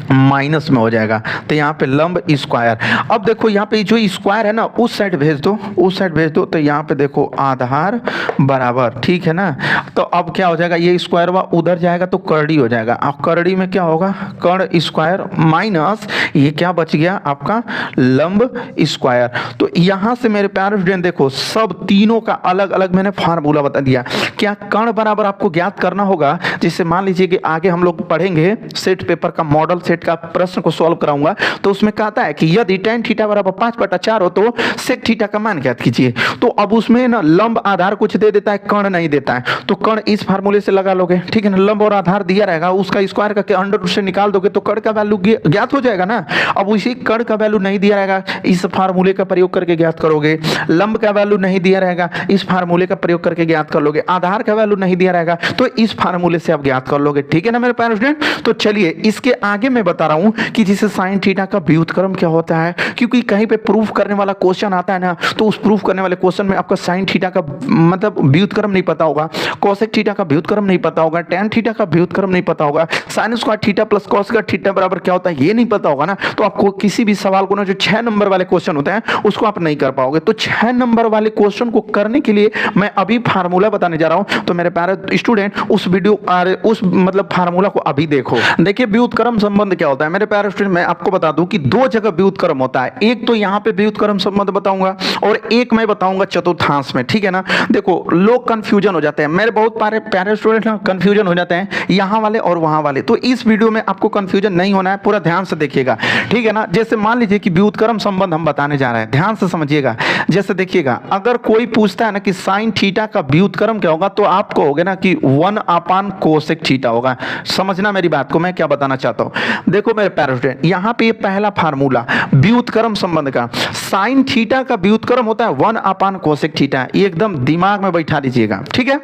माइनस में हो जाएगा, तो यहाँ पे लंब स्क्वायर। अब देखो यहाँ पे जो स्क्वायर है ना उस साइड भेज दो, उस साइड भेज दो, तो यहाँ पे देखो आधार बराबर, ठीक है ना। तो अब क्या हो जाएगा, ये स्क्वायर वा उधर जाएगा तो करड़ी हो जाएगा, अब करड़ी में क्या होगा कर्ण स्क्वायर माइनस ये क्या बच गया आपका लंब स्क्वायर। तो यहाँ से मेरे प्यारे स्टूडेंट देखो सब तीनों का अलग अलग मैंने फार्मूला बता दिया। क्या कर्ण बराबर आपको ज्ञात करना होगा, जिससे मान लीजिए कि आगे हम लोग पढ़ेंगे सेट पेपर का मॉडल सेट का प्रश्न को सॉल्व कराऊंगा, तो उसमें कहता है कि यदि tan थीटा बराबर 5/4 हो तो sec थीटा का मान ज्ञात कीजिए। तो अब उसमें ना लंब आधार कुछ दे देता है, कर्ण नहीं देता है, तो कर्ण इस फार्मूले से लगा लोगे, ठीक है ना। लंब और आधार दिया रहेगा, उसका स्क्वायर करके अंडर रूट से निकाल दोगे तो कर्ण का वैल्यू ज्ञात हो जाएगा ना। अब उसी कर्ण का वैल्यू नहीं दिया रहेगा, इस फार्मूले का प्रयोग करके ज्ञात करोगे। लंब का वैल्यू नहीं दिया रहेगा, इस फार्मूले का प्रयोग करके ज्ञात कर लोगे। आधार का वैल्यू नहीं दिया रहेगा तो इस फार्मूले से आप ज्ञात कर लोगे, ठीक है ना मेरे प्यारे स्टूडेंट। तो चलिए इसके आगे मैं बता रहा हूं कि जिसे साइन थीटा का व्युत्क्रम क्या होता है, क्योंकि कहीं पे प्रूफ करने वाला क्वेश्चन आता है ना, तो उस प्रूफ करने वाले क्वेश्चन में आपका साइन थीटा का मतलब व्युत्क्रम नहीं पता होगा, कोसेक थीटा का व्युत्क्रम नहीं पता होगा, tan थीटा का व्युत्क्रम नहीं पता होगा, sine square theta plus cos square theta बराबर क्या होता है ये नहीं पता होगा ना, तो आपको किसी भी सवाल को ना जो 6 नंबर वाले क्वेश्चन होते हैं उसको आप नहीं कर पाओगे। तो 6 नंबर वाले क्वेश्चन को करने के लिए मैं अभी फार्मूला बताने जा रहा हूं, तो मेरे प्यारे स्टूडेंट उस वीडियो उस मतलब फार्मूला को अभी देखो। देखिए व्युत्क्रम संबंध क्या होता है मेरे प्यारे स्टूडेंट, मैं आपको बता दूं कि दो जगह व्युत्क्रम होता है। एक तो यहाँ पे व्युत्क्रम संबंध बताऊंगा और एक मैं बताऊंगा चतुर्थांश में, ठीक है ना। देखो लोग कंफ्यूजन हो जाते हैं, मेरे बहुत प्यारे स्टूडेंट ना कंफ्यूजन हो जाते हैं यहाँ वाले और वहाँ वाले। तो इस वीडियो में आपको कंफ्यूजन नहीं होना है, पूरा ध्यान से देखिएगा, ठीक है ना। जैसे मान लीजिए कि व्युत्क्रम संबंध हम बताने जा रहे हैं, ध्यान से समझिएगा। जैसे देखिएगा, अगर कोई पूछता है ना कि साइन थीटा का व्युत्क्रम क्या होगा, तो आप कहोगे ना कि 1 कोसेक थीटा होगा। समझना मेरी बात को, मैं क्या बताना चाहता हूं। देखो मेरे प्यारे स्टूडेंट, यहां पे पहला फार्मूला व्युत्क्रम संबंध का, साइन थीटा का व्युत्क्रम होता है 1 कोसेक थीटा। ये एकदम दिमाग में बैठा लीजिएगा, ठीक है,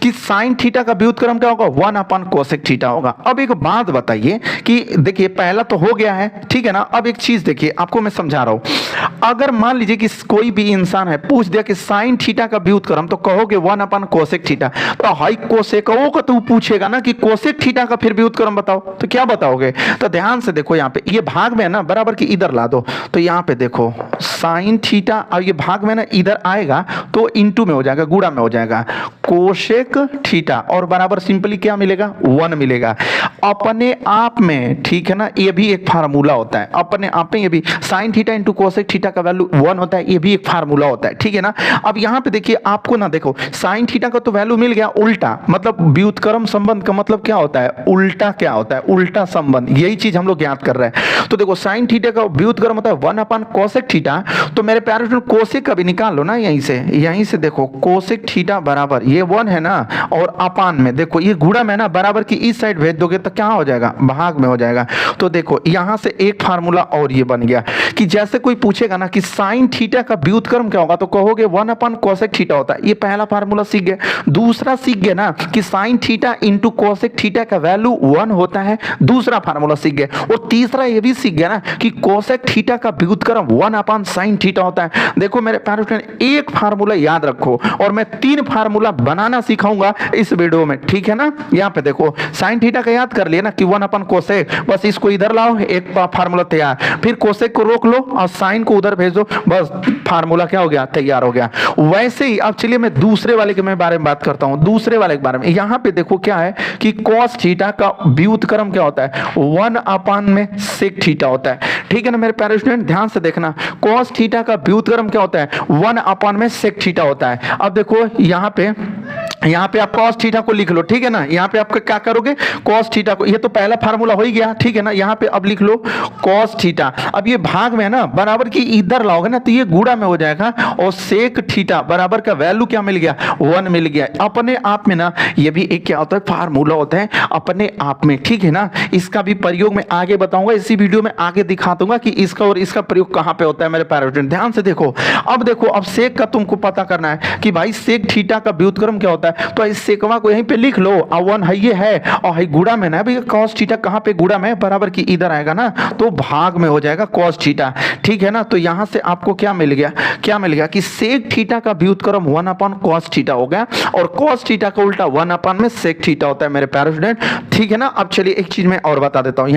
कि साइन थीटा का व्युत्क्रम क्या होगा, 1 कोसेक थीटा होगा। अब एक बात बताइए कि देखिए पहला तो हो गया है, ठीक है ना। अब एक चीज देखिए, आपको मैं समझा रहा हूं। अगर मान लीजिए कि कोई भी इंसान है पूछ दिया कि साइन थीटा का व्युत्क्रम, तो कहोगे 1 कोसेक थीटा। तो हाई कोसेकों को तू पूछेगा ना कि कोसेक थीटा का फिर व्युत्क्रम बताओ, तो क्या बताओगे। तो ध्यान से देखो, यहाँ पे ये भाग में है ना, बराबर की इधर ला दो। तो यहाँ पे देखो साइन थीटा, और ये भाग में ना इधर आएगा तो इंटू में हो जाएगा, गुणा में हो जाएगा कोसेक थीटा, और बराबर सिंपली क्या मिलेगा, 1 मिलेगा अपने आप में, ठीक है ना। ये भी एक फार्मूला होता है अपने आप में, ये भी sine theta into cosec theta का वैल्यू 1 होता है, ये भी एक फार्मूला होता है, ठीक है ना। अब यहाँ पे देखिए आपको ना, देखो साइन थीटा का तो वैल्यू मिल गया, उल्टा मतलब व्युत्क्रम संबंध का मतलब क्या होता है, उल्टा क्या होता है, उल्टा संबंध। यही चीज हम लोग याद कर रहे हैं। तो देखो साइन थीटा का व्युत्क्रम होता है 1 कोसेक थीटा। तो मेरे प्यारे स्टूडेंट कोसेक का भी निकाल लो ना, यहीं से देखो कोसेक थीटा बराबर ये 1 है ना, और अपान में देखो ये गुणा में ना, बराबर की इस साइड भेज दोगे तो क्या हो जाएगा, भाग में हो जाएगा। तो देखो यहां से एक फार्मूला और ये बन गया कि जैसे कोई पूछेगा ना कि साइन थीटा का व्युत्क्रम क्या होगा, तो कहोगे 1 कोसेक थीटा होता है। ये पहला फार्मूला सीख गए। दूसरा सीख गए ना कि sine theta into cosec theta का वैल्यू 1 होता है, दूसरा फार्मूला सीख गए। और तीसरा ये भी सीख गया ना कि कोसेक थीटा का व्युत्क्रम 1 साइन थीटा होता है। देखो मेरे प्यारे स्टूडेंट, एक फार्मूला याद रखो और मैं 3 फार्मूला बनाना सिखाऊंगा इस वीडियो में, ठीक है ना। यहाँ पे देखो साइन थीटा का याद कर लिया ना कि 1 कोसेक, बस इसको इधर लाओ, एक फार्मूला तैयार। फिर कोसेक को रोक लो और साइन को उधर भेज दो, बस फार्मूला क्या हो गया, तैयार हो गया। वैसे ही अब चलिए मैं दूसरे वाले के बारे में बात करता हूं, दूसरे वाले के बारे में। यहां पे देखो क्या है कि कॉस थीटा का व्युत्क्रम क्या होता है, 1 में सेक थीटा होता है, ठीक है ना मेरे प्यारे स्टूडेंट। ध्यान से देखना, कॉस थीटा का व्युत्क्रम क्या होता है, 1 में सेक थीटा होता है। अब देखो यहाँ पे आप कॉस थीटा को लिख लो, ठीक है ना। यहाँ पे आप क्या करोगे, कॉस थीटा को, ये तो पहला फार्मूला हो ही गया, ठीक है ना। यहाँ पे अब लिख लो कॉस थीटा। अब ये भाग में है ना, बराबर की इधर लाओगे ना तो ये गुणा में हो जाएगा, और सेक थीटा बराबर का वैल्यू क्या मिल गया, 1 मिल गया अपने आप में ना। ये भी एक क्या होता है, फार्मूला होता है अपने आप में, ठीक है ना। इसका भी प्रयोग मैं आगे बताऊंगा, इसी वीडियो में आगे दिखा दूंगा कि इसका और इसका प्रयोग कहां पे होता है मेरे प्यारे स्टूडेंट। ध्यान से देखो, अब देखो, अब सेक का तुमको पता करना है कि भाई सेक थीटा का व्युत्क्रम क्या होता है। तो इस सेकवा को यहीं पे लिख लो, 1 है ये है, और गुणा में ना, भाई कॉस थीटा कहां पे, गुणा में, बराबर की इधर आएगा ना तो भाग में हो जाएगा कॉस थीटा, ठीक है ना। तो यहां से आपको क्या मिल गया कि सेक थीटा का व्युत्क्रम 1 कॉस थीटा हो गया, और कॉस थीटा का उल्टा 1 में सेक थीटा होता है मेरे प्यारे स्टूडेंट, ठीक है ना। अब चलिए एक चीज मैं और बता देता हूं,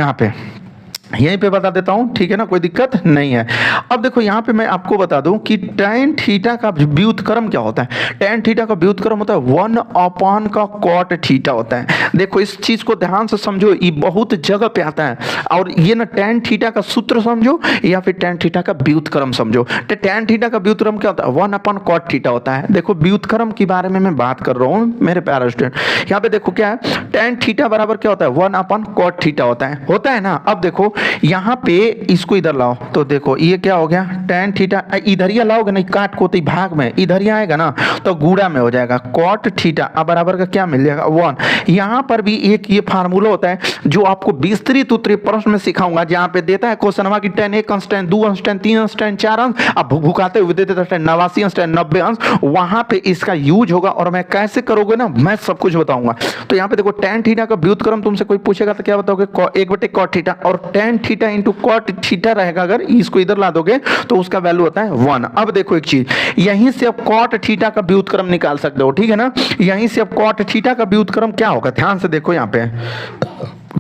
यहीं पे बता देता हूं, ठीक है ना, कोई दिक्कत नहीं है। अब देखो यहाँ पे मैं आपको बता दूं कि tan थीटा का व्युत्क्रम क्या होता है। tan थीटा का व्युत्क्रम होता है 1 का cot थीटा होता है। देखो इस चीज को ध्यान से समझो, ये बहुत जगह पे आता है, और ये ना tan थीटा का सूत्र समझो या फिर tan थीटा का व्युत्क्रम समझो। तो tan थीटा का व्युत्क्रम क्या होता है, 1 cot थीटा होता है। देखो व्युत्क्रम के बारे में मैं बात कर रहा हूँ मेरे प्यारे स्टूडेंट। यहाँ पे देखो क्या है, tan थीटा बराबर क्या होता है, 1 cot थीटा होता है ना। अब देखो यहाँ पे इसको इधर लाओ, तो देखो ये क्या हो गया, tan थीटा, इधर ही लाओगे नहीं, काट को तो भाग में इधर ही आएगा ना तो गुणा में हो जाएगा cot थीटा, अब बराबर का क्या मिल जाएगा, 1। यहाँ पर भी एक ये फार्मूला होता है जो आपको विस्तृत उत्तरीय प्रश्न में सिखाऊंगा, जहाँ पे देता है क्वेश्चन कि tan 1 अंश, tan 2 अंश, tan 3 अंश, tan 4 अंश, अब भुकाते हुए देते tan 89 अंश, tan 90 अंश, वहां पे इसका यूज होगा, और मैं कैसे करोगे ना, मैं सब कुछ बताऊंगा। तो यहाँ पे देखो tan थीटा का व्युत्क्रम तुमसे कोई पूछेगा तो क्या बताओगे, 1/cot थीटा, और tan theta into cot theta रहेगा, अगर इसको इधर ला दोगे तो उसका वैल्यू होता है 1। अब देखो एक चीज, यहीं से आप कॉट थीटा का व्युत्क्रम निकाल सकते हो, ठीक है ना। यहीं से आप कॉट थीटा का व्युत्क्रम क्या होगा, ध्यान से देखो, यहाँ पे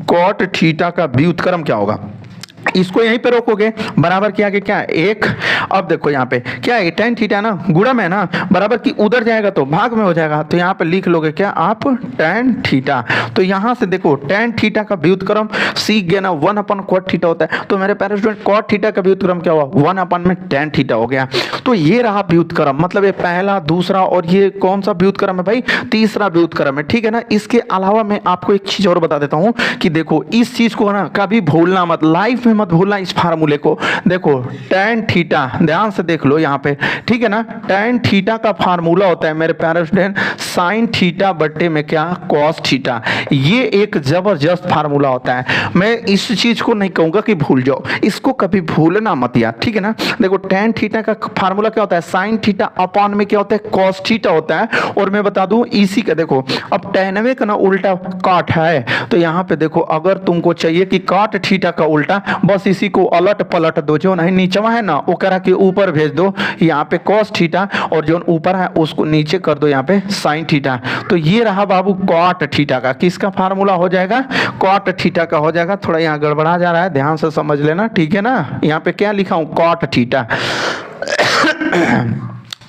कॉट थीटा का व्युत्क्रम क्या होगा, इसको यहीं पे रोकोगे, बराबर किया कि क्या एक, अब देखो यहाँ पे क्या है, tan थीटा ना गुणा में ना, बराबर की उधर जाएगा तो भाग में हो जाएगा, तो यहाँ पे लिख लोगे क्या आप tan थीटा। तो यहाँ से देखो tan थीटा का व्युत्क्रम सीख गए ना 1/cot थीटा होता है, तो मेरे प्यारे स्टूडेंट cot थीटा का व्युत्क्रम क्या हुआ 1 में tan थीटा हो गया। तो ये रहा व्युत्क्रम, मतलब ये पहला दूसरा और ये कौन सा व्युत्क्रम है भाई, तीसरा व्युत्क्रम है, ठीक है ना। इसके अलावा मैं आपको एक चीज और बता देता हूँ कि देखो इस चीज को ना कभी भूलना मत, लाइफ में मत भूलना इस फार्मूले को। देखो tan थीटा ध्यान से देख लो यहाँ पे, ठीक है ना, tan थीटा का फार्मूला होता है मेरे प्यारे स्टूडेंट sin थीटा बट्टे में क्या cos थीटा। ये एक जबरदस्त फार्मूला होता है, मैं इस चीज को नहीं कहूंगा कि भूल जाओ, इसको कभी भूलना मत यार, ठीक है ना। देखो tan थीटा का फार्मूला क्या होता है, sin थीटा अपॉन में क्या होता है cos थीटा होता है। और मैं बता दूं इसी का देखो, अब tan का ना उल्टा cot है, तो यहाँ पे देखो अगर तुमको चाहिए कि cot थीटा का उल्टा, बस इसी को अलट पलट दो, जो नहीं नीचवा है ना वो करा के ऊपर भेज दो, यहाँ पे cos थीटा और जो ऊपर है उसको नीचे कर दो यहाँ पे sin थीटा। तो ये रहा बाबू cot थीटा का, किसका फार्मूला हो जाएगा cot थीटा का हो जाएगा। थोड़ा यहाँ गड़बड़ा जा रहा है, ध्यान से समझ लेना, ठीक है ना। यहाँ पे क्या लिखा हूँ cot थीटा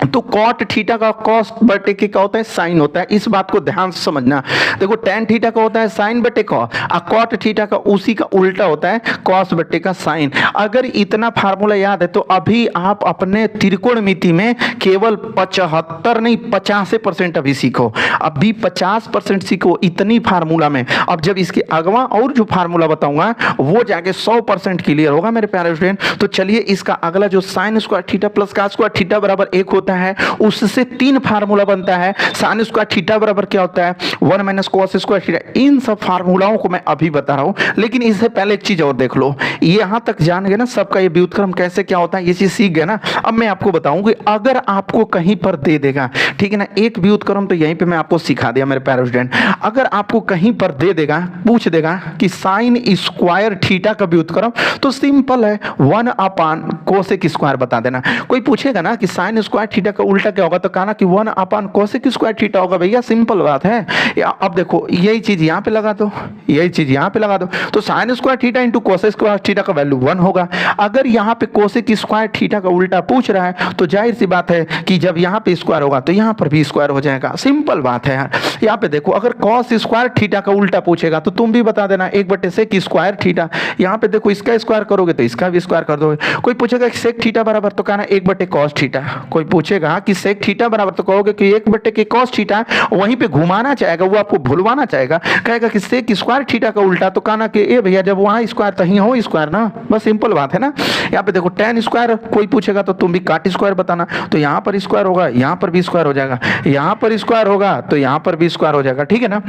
तो cot थीटा का cos बटे के क्या होता है sin होता है, इस बात को ध्यान से समझना। देखो tan थीटा का होता है sin बटे cos, और cot थीटा का उसी का उल्टा होता है cos बटे का sin। अगर इतना फार्मूला याद है तो अभी आप अपने त्रिकोणमिति में केवल 75 नहीं 50% अभी सीखो, अभी 50% सीखो इतनी फार्मूला में। अब जब इसके अगवा और जो फार्मूला बताऊंगा वो जाके 100% क्लियर होगा मेरे प्यारे स्टूडेंट। तो चलिए इसका अगला जो sin square theta plus cos square theta बराबर 1 होता है, उससे 3 फार्मूला बनता है। sin स्क्वायर थीटा बराबर क्या होता है 1 - cos स्क्वायर थीटा। इन सब फार्मूलाओं को मैं अभी बता रहा हूं, लेकिन इससे पहले एक चीज और देख लो, यहां तक जान गए ना सबका ये व्युत्क्रम कैसे क्या होता है, ये चीज सीख गए ना। अब मैं आपको बताऊं कि अगर आपको कहीं पर दे देगा, ठीक है ना, एक व्युत्क्रम तो यहीं पे मैं आपको सिखा दिया मेरे प्यारे स्टूडेंट। अगर आपको कहीं पर दे देगा, पूछ देगा कि sin स्क्वायर थीटा का व्युत्क्रम, तो सिंपल है 1/cosec स्क्वायर बता देना। कोई पूछेगा ना कि sin स्क्वायर थीटा का उल्टा क्या होगा, तो कहना कि 1/cosec स्क्वायर थीटा होगा। भैया सिंपल बात है। अब देखो यही चीज यहाँ पे लगा दो, यही चीज यहाँ पे लगा दो, तो sin square theta into cosec square theta का वैल्यू 1 होगा। अगर यहाँ पे cosec स्क्वायर थीटा का उल्टा पूछ रहा है तो जाहिर सी बात है कि जब यहाँ पे स्क्वायर होगा तो यहाँ पर भी स्क्वायर हो जाएगा, सिंपल बात है यार। यहाँ पे देखो अगर cos स्क्वायर थीटा का उल्टा पूछेगा तो तुम भी बता देना 1/sec स्क्वायर थीटा। यहाँ पे देखो इसका स्क्वायर करोगे तो इसका भी स्क्वायर कर दोगे। कोई पूछेगा कि sec थीटा बराबर, तो कहना 1/cos थीटा। कोई पूछेगा कि sec थीटा बराबर, तो कहोगे कि 1/cos थीटा। वहीं पे घुमाना चाहेगा, वो आपको भुलवाना चाहेगा, कहेगा कि sec स्क्वायर थीटा का उल्टा, तो कहना कि ए भैया जब वहां स्क्वायर तहीं हो स्क्वायर ना, बस सिंपल बात है ना। यहाँ पे देखो tan स्क्वायर कोई पूछेगा तो तुम भी cot स्क्वायर बताना, तो यहाँ पर स्क्वायर होगा, यहाँ पर भी स्क्वायर हो जाएगा, यहाँ पर स्क्वायर होगा तो यहाँ पर भी स्क्वायर हो जाएगा, ठीक है ना।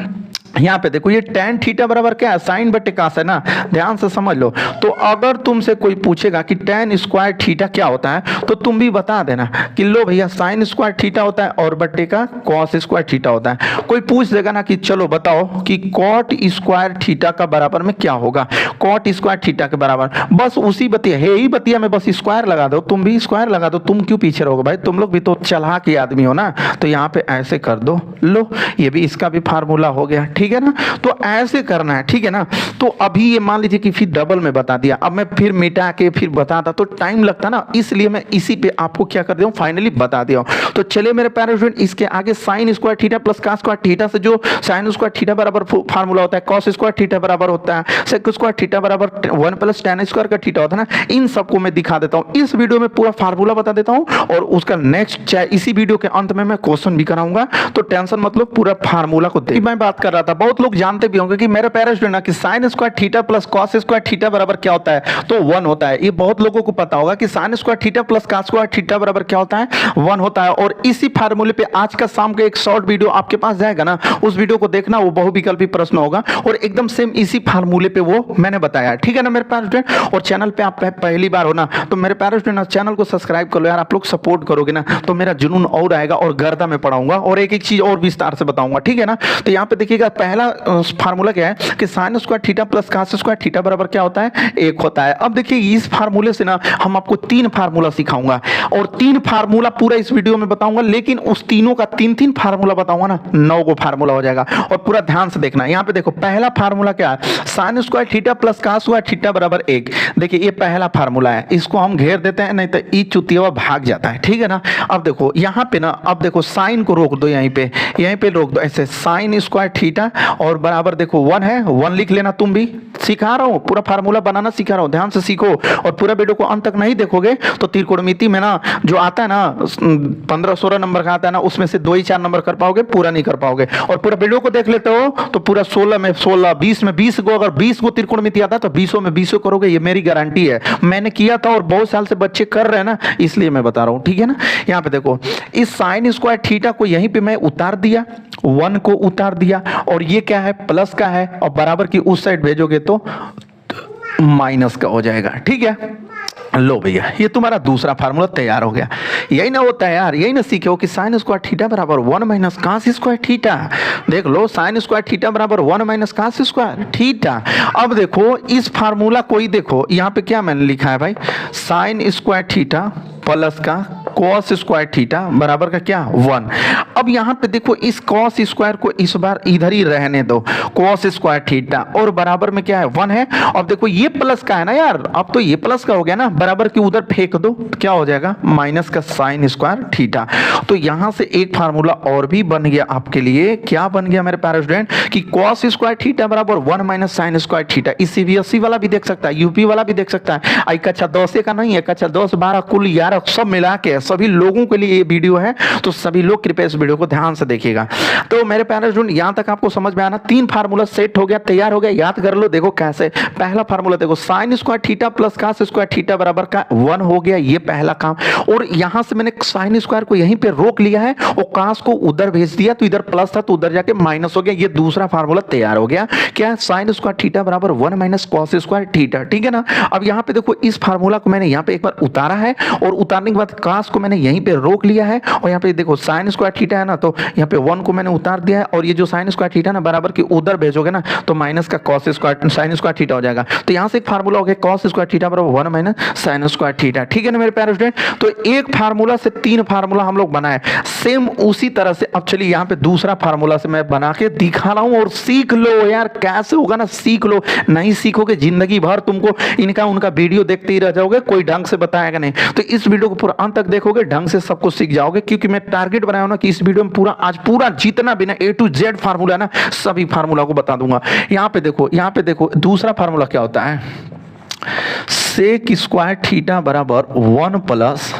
यहाँ पे देखो ये tan थीटा बराबर क्या है sin बटे cos है ना, ध्यान से समझ लो। तो अगर तुमसे कोई पूछेगा कि tan स्क्वायर थीटा क्या होता है, तो तुम भी बता देना कि लो भैया sin स्क्वायर थीटा होता है और बटे का cos स्क्वायर थीटा होता है। कोई पूछ देगा ना कि चलो बताओ कि cot स्क्वायर थीटा का बराबर में क्या होगा, cot स्क्वायर थीटा के बराबर, बस उसी बतिया है ही बतिया में बस स्क्वायर लगा दो, तुम भी स्क्वायर लगा दो। तुम क्यों पीछे रहोगे भाई, तुम लोग भी तो चालाक ही आदमी हो ना। तो यहाँ पे ऐसे कर दो, लो ये भी इसका भी फार्मूला हो गया, ठीक है ना। तो ऐसे करना है, ठीक है ना। तो अभी ये मान लीजिए कि फिर डबल में बता दिया, अब मैं फिर मिटा के फिर बताता तो टाइम लगता ना, इसलिए मैं इसी पे आपको क्या कर दिया हूँ फाइनली बता दिया हूँ। तो चलिए मेरे प्यारे स्टूडेंट, इसके आगे sin square theta plus cos square theta से जो sin स्क्वायर थीटा बराबर फार्मूला होता है, cos स्क्वायर थीटा बराबर होता है, sec स्क्वायर थीटा बराबर 1 + tan स्क्वायर का थीटा होता है ना, इन सबको मैं दिखा देता हूँ इस वीडियो में, पूरा फार्मूला बता देता हूँ और उसका नेक्स्ट चाहे इसी वीडियो के अंत में मैं क्वेश्चन भी कराऊंगा। तो टेंशन मतलब पूरा फार्मूला को देख। मैं बात कर रहा था, बहुत लोग जानते भी होंगे कि मेरे प्यारे स्टूडेंट कि sin square theta plus cos square theta बराबर क्या होता है, तो 1 होता है। ये बहुत लोगों को पता होगा कि sin square theta plus cos square theta बराबर क्या होता है, 1 होता है। और इसी फार्मूले पे आज का शाम का एक शॉर्ट वीडियो आपके पास जाएगा ना, उस वीडियो को देखना, वो बहुविकल्पी प्रश्न होगा और एकदम सेम इसी फार्मूले पे वो मैंने बताया, ठीक है ना मेरे प्यारे स्टूडेंट। और चैनल पे आप पहली बार हो ना, तो मेरे प्यारे स्टूडेंट चैनल को सब्सक्राइब कर लो यार, आप लोग सपोर्ट करोगे ना तो मेरा जुनून और आएगा और गर्दा में पढ़ाऊंगा और एक एक चीज और विस्तार से बताऊंगा, ठीक है ना। तो यहाँ पे देखिएगा पहला फार्मूला क्या है कि sine square theta plus cos square theta बराबर क्या होता है, 1 होता है। अब देखिए इस फार्मूले से ना हम आपको 3 फार्मूला सिखाऊंगा और 3 फार्मूला पूरा इस वीडियो में बताऊंगा, लेकिन उस तीनों का 3-3 फार्मूला बताऊंगा ना, 9 को फार्मूला हो जाएगा। और पूरा ध्यान से देखना। यहाँ पे देखो पहला फार्मूला क्या है, sine square theta plus cos square theta बराबर 1। देखिए ये पहला फार्मूला है, इसको हम घेर देते हैं, नहीं तो ई चुतिया भाग जाता है, ठीक है ना। अब देखो यहाँ पे ना, अब देखो साइन को रोक दो, यहीं पे रोक दो ऐसे, साइन स्क्वायर थीटा और बराबर देखो 1 है, 1 लिख लेना। तुम भी सिखा रहा हूं, पूरा फार्मूला बनाना सिखा रहा हूं, ध्यान से सीखो। और पूरा वीडियो को अंत तक नहीं देखोगे तो त्रिकोणमिति में ना जो आता है ना 15-16 नंबर का आता है ना, उसमें से 2 ही 4 नंबर कर पाओगे, पूरा नहीं कर पाओगे। और पूरा वीडियो को देख लेते हो तो पूरा 16 में 16, 20 में 20 को, अगर 20 को त्रिकोणमिति आता है तो 20 में 20 करोगे, ये मेरी गारंटी है। मैंने किया था और बहुत साल से बच्चे कर रहे हैं ना, इसलिए मैं बता रहा हूं, ठीक है ना। यहाँ पे देखो इस साइन स्क्वायर थीटा को यहीं पे मैं उतार दिया, 1 को उतार दिया, और ये क्या है, प्लस का है, और बराबर की उस साइड भेजोगे तो माइनस का हो जाएगा, ठीक है। लो भैया ये तुम्हारा दूसरा फार्मूला तैयार हो गया। यही ना होता है यार, यही ना सीखे हो कि साइन स्क्वायर थीटा बराबर 1 माइनस कॉस स्क्वायर थीटा। देख लो साइन स्क्वायर थीटा बराबर 1 माइनस कॉस स्क्वायर थीटा। अब देखो इस फार्मूला को ही देखो, यहाँ पे क्या मैंने लिखा है भाई, साइन स्क्वायर थीटा प्लस का कॉस स्क्वायर थीटा बराबर का क्या, 1। अब यहाँ पे देखो इस कॉस स्क्वायर को इस बार इधर ही रहने दो, कॉस स्क्वायर थीटा, और बराबर में क्या है, 1 है। अब देखो ये प्लस का है ना यार, अब तो ये प्लस का हो गया ना, बराबर के उधर फेंक दो, क्या हो जाएगा, माइनस का साइन स्क्वायर थीटा। तो यहाँ से एक फार्मूला और भी बन गया आपके लिए। क्या बन गया मेरे प्यारे स्टूडेंट, कि कॉस स्क्वायर थीटा बराबर 1 माइनस साइन स्क्वायर थीटा। इस CBSE वाला भी देख सकता है, यूपी वाला भी देख सकता है। एक अच्छा 10 का नहीं, एक अच्छा 10, 12 कुल 11 सब मिला के सभी लोगों के लिए ये वीडियो है, तो सभी लोग कृपया इस वीडियो को ध्यान से देखिएगा। तो मेरे प्यारे स्टूडेंट यहां तक आपको समझ में आना, 3 फार्मूला सेट हो गया, तैयार हो गया, याद कर लो। देखो कैसे, पहला फार्मूला देखो, sine square theta plus cos square theta बराबर का 1 हो गया, ये पहला काम। और यहां से मैंने साइन स्क्वायर को यहीं पे रोक लिया है और कॉस को उधर भेज दिया, तो इधर प्लस था तो उधर जाके माइनस हो गया, ये दूसरा फार्मूला तैयार हो गया। क्या, साइन स्क्वायर थीटा बराबर 1 माइनस कॉस स्क्वायर थीटा, ठीक है ना। अब यहां पे देखो इस फार्मूला को मैंने यहां पे एक बार उतारा है, और उतारने के बाद कॉस को मैंने यहीं पे रोक लिया है, और यहाँ पे देखो साइन स्क्वायर थीटा है ना, तो यहाँ पे 1 को मैंने उतार दिया है, और ये जो साइन स्क्वायर थीटा ना बराबर की उधर भेजोगे ना, तो माइनस का cos square sine square theta हो जाएगा। तो यहाँ से एक फार्मूला हो गया, कॉस स्क्वायर थीटा बराबर 1 माइनस साइन स्क्वायर थीटा, ठीक है ना मेरे प्यारे स्टूडेंट। तो एक फार्मूला से 3 फार्मूला हम लोग बनाए, सेम उसी तरह से। अब चलिए यहाँ पे दूसरा फार्मूला से मैं बना के दिखा रहा हूँ, और सीख लो यार, कैसे होगा ना, सीख लो। नहीं सीखोगे जिंदगी भर तुमको इनका उनका वीडियो देखते ही रह जाओगे, कोई ढंग से बताएगा नहीं। तो इस वीडियो को पूरा अंत तक देखोगे, ढंग से सब कुछ सीख जाओगे, क्योंकि मैं टारगेट बनाया हूं ना कि इस वीडियो में पूरा आज पूरा जितना भी ना A to Z फार्मूला ना, सभी फार्मूला को बता दूंगा। यहाँ पे देखो दूसरा फार्मूला क्या होता है, सेक स्क्वायर थीटा बराबर 1 प्लस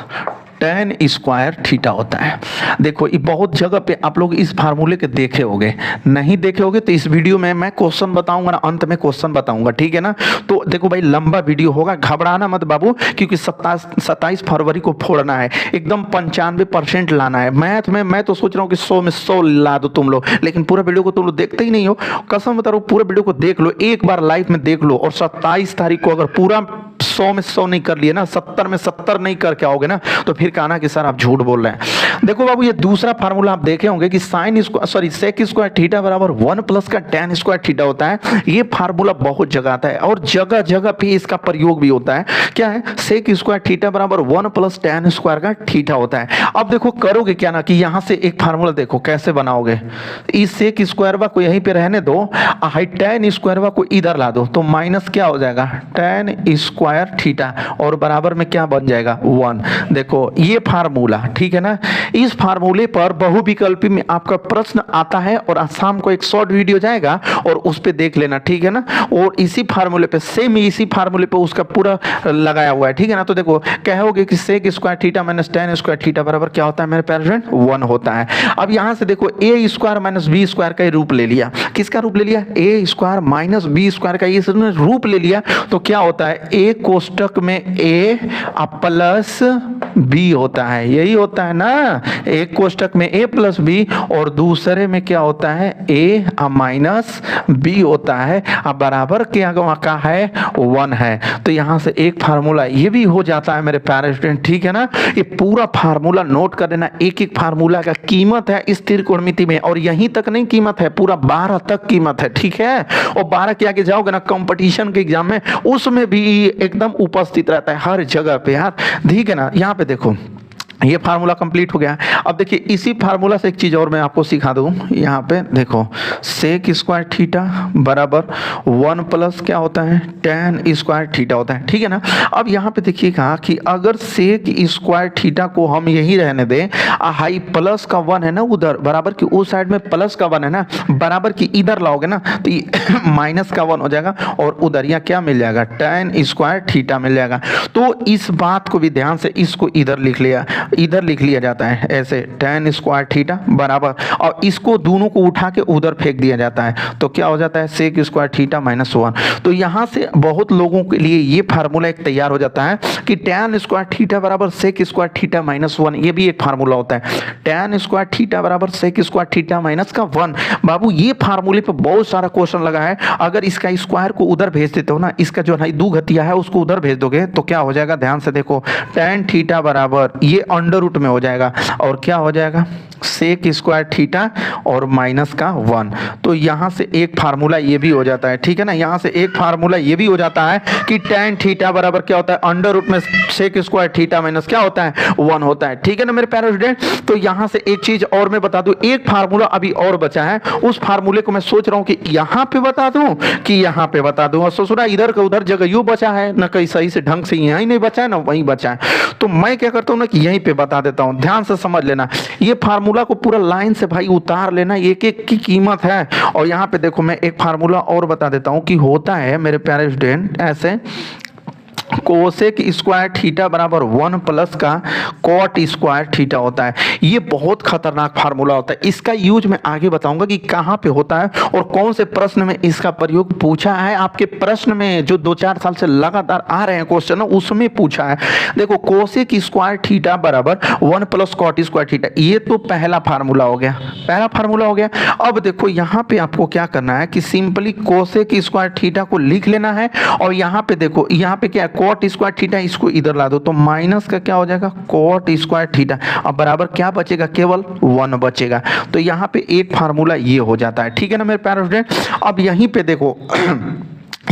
tan स्क्वायर थीटा होता है। देखो ये बहुत जगह पे आप लोग इस फार्मूले के देखे होंगे, नहीं देखे होंगे तो इस वीडियो में मैं क्वेश्चन बताऊंगा ना, अंत में क्वेश्चन बताऊंगा, ठीक है ना। तो देखो भाई लंबा वीडियो होगा, घबराना मत बाबू, क्योंकि 27 फरवरी को फोड़ना है, एकदम 95% लाना है मैथ में। मैं तो सोच रहा हूँ कि 100 में 100 ला दो तुम लोग, लेकिन पूरा वीडियो को तुम लोग देखते ही नहीं हो। कसम बता रहा हूँ, पूरे वीडियो को देख लो, एक बार लाइव में देख लो, और 27 तारीख को अगर पूरा 100 में 100 नहीं कर लिए ना, 70 में 70 नहीं करके आओगे ना, तो फिर कहना कि सर आप झूठ बोल रहे हैं। देखो बाबू ये दूसरा फार्मूला आप देखे होंगे कि सेक स्क्वायर थीटा बराबर 1 प्लस का tan स्क्वायर थीटा होता है। ये फार्मूला बहुत जगह आता है, और जगह जगह पे इसका प्रयोग भी होता है। क्या है, सेक स्क्वायर थीटा बराबर 1 प्लस tan स्क्वायर का थीटा होता है। अब देखो करोगे क्या ना, कि यहां से एक फार्मूला देखो कैसे बनाओगे, इस सेक स्क्वायर को यहीं पे रहने दो, tan स्क्वायर को इधर ला दो, तो माइनस क्या हो जाएगा, tan स्क्वायर थीटा, और बराबर में क्या बन जाएगा, 1। देखो ये फार्मूला, ठीक है ना। इस फार्मूले पर बहुविकल्पी में आपका प्रश्न आता है, और शाम को एक शॉर्ट वीडियो जाएगा और उस पे देख लेना, ठीक है ना। और इसी फार्मूले पे, सेम इसी फार्मूले पे उसका पूरा लगाया हुआ है, ठीक है ना। तो देखो कहोगे कि sec square theta minus tan square theta बराबर क्या होता है मेरे प्यारे फ्रेंड, 1 होता है। अब यहां से देखो a square minus b square का रूप ले लिया। किसका रूप ले लिया, a square minus b square का ये रूप ले लिया, तो क्या होता है, a कोष्टक में a प्लस b होता है, यही होता है ना। एक कोष्टक में a प्लस बी और दूसरे में क्या होता है a माइनस बी होता है। अब बराबर क्या का है 1 है। तो यहाँ से एक फार्मूला ये भी हो जाता है मेरे प्यारे स्टूडेंट, ठीक है ना। ये पूरा फार्मूला नोट कर देना, एक एक फार्मूला का कीमत है इस त्रिकोणमिति में, और यहीं तक नहीं कीमत है, पूरा 12 तक कीमत है, ठीक है। और 12 के आगे जाओगे ना कंपटीशन के एग्जाम में, उसमें भी एकदम उपस्थित रहता है हर जगह पे यार, ठीक है ना। यहाँ पे देखो ये फार्मूला कंप्लीट हो गया। अब देखिए इसी फार्मूला से एक चीज़ और मैं आपको सिखा दूं। यहाँ पे देखो सेक स्क्वायर थीटा बराबर 1 प्लस क्या होता है tan स्क्वायर थीटा होता है, ठीक है ना। अब यहाँ पे देखिएगा कि अगर सेक स्क्वायर थीटा को हम यही रहने दें, हाई प्लस का 1 है ना उधर, बराबर की उस साइड में प्लस का 1 है ना, बराबर की इधर लाओगे ना तो ये माइनस का 1 हो जाएगा और उधर यहाँ क्या मिल जाएगा tan स्क्वायर थीटा मिल जाएगा। तो इस बात को भी ध्यान से इसको इधर लिख लिया जाता है ऐसे tan स्क्वायर थीटा बराबर, और इसको दोनों को उठा के उधर फेंक दिया जाता है, तो क्या हो जाता है सेक स्क्वायर थीटा माइनस 1। तो यहाँ से बहुत लोगों के लिए ये फार्मूला एक तैयार हो जाता है कि tan स्क्वायर थीटा बराबर सेक स्क्वायर थीटा माइनस 1, ये भी एक फार्मूला होता है। tan स्क्वायर थीटा बराबर सेक स्क्वायर थीटा माइनस का 1। बाबू ये फार्मूले पे बहुत सारा क्वेश्चन लगा है, अगर इसका स्क्वायर को उधर भेज देते हो ना, इसका जो है दो घतिया है उसको उधर भेज दोगे तो क्या हो जाएगा, ध्यान से देखो tan थीटा बराबर ये अंडर रूट में हो जाएगा और क्या हो जाएगा सेक स्क्वायर थीटा और माइनस का 1। तो यहाँ से एक फार्मूला ये भी हो जाता है, ठीक है ना। यहाँ से एक फार्मूला ये भी हो जाता है कि tan थीटा बराबर क्या होता है अंडर रूट में सेक स्क्वायर थीटा माइनस क्या होता है 1 होता है, ठीक है ना मेरे प्यारे स्टूडेंट। तो यहाँ से एक चीज और मैं बता दूं, एक फार्मूला अभी और बचा है, उस फार्मूले को मैं सोच रहा हूँ कि यहाँ पे बता दूं कि यहाँ पे बता दूं, और ससुरा इधर का उधर जगह यूं बचा है ना, कहीं सही से ढंग से यहाँ ही नहीं बचा है ना वहीं बचा है, तो मैं क्या करता हूँ ना कि यहीं पे बता देता हूँ। ध्यान से समझ लेना, ये फार्मूला को पूरा लाइन से भाई उतार लेना, एक एक की कीमत है। और यहाँ पे देखो मैं एक फार्मूला और बता देता हूँ कि होता है मेरे प्यारे स्टूडेंट ऐसे, कोसेक स्क्वायर थीटा बराबर 1 प्लस का कॉट स्क्वायर थीटा होता है। ये बहुत खतरनाक फार्मूला होता है, इसका यूज मैं आगे बताऊंगा कि कहाँ पे होता है और कौन से प्रश्न में इसका प्रयोग पूछा है। आपके प्रश्न में जो 2-4 साल से लगातार आ रहे हैं क्वेश्चन उसमें पूछा है। देखो कोसेक स्क्वायर थीटा बराबर 1 प्लस कॉट स्क्वायर थीटा, ये तो पहला फार्मूला हो गया, पहला फार्मूला हो गया। अब देखो यहाँ पे आपको क्या करना है कि सिंपली कोसेक स्क्वायर थीटा को लिख लेना है, और यहाँ पे देखो यहाँ पे क्या कॉट स्क्वायर थीटा, इसको इधर ला दो तो माइनस का क्या हो जाएगा कॉट स्क्वायर थीटा, अब बराबर क्या बचेगा केवल 1 बचेगा। तो यहाँ पे एक फार्मूला ये हो जाता है, ठीक है ना मेरे प्यारे स्टूडेंट। अब यहीं पे देखो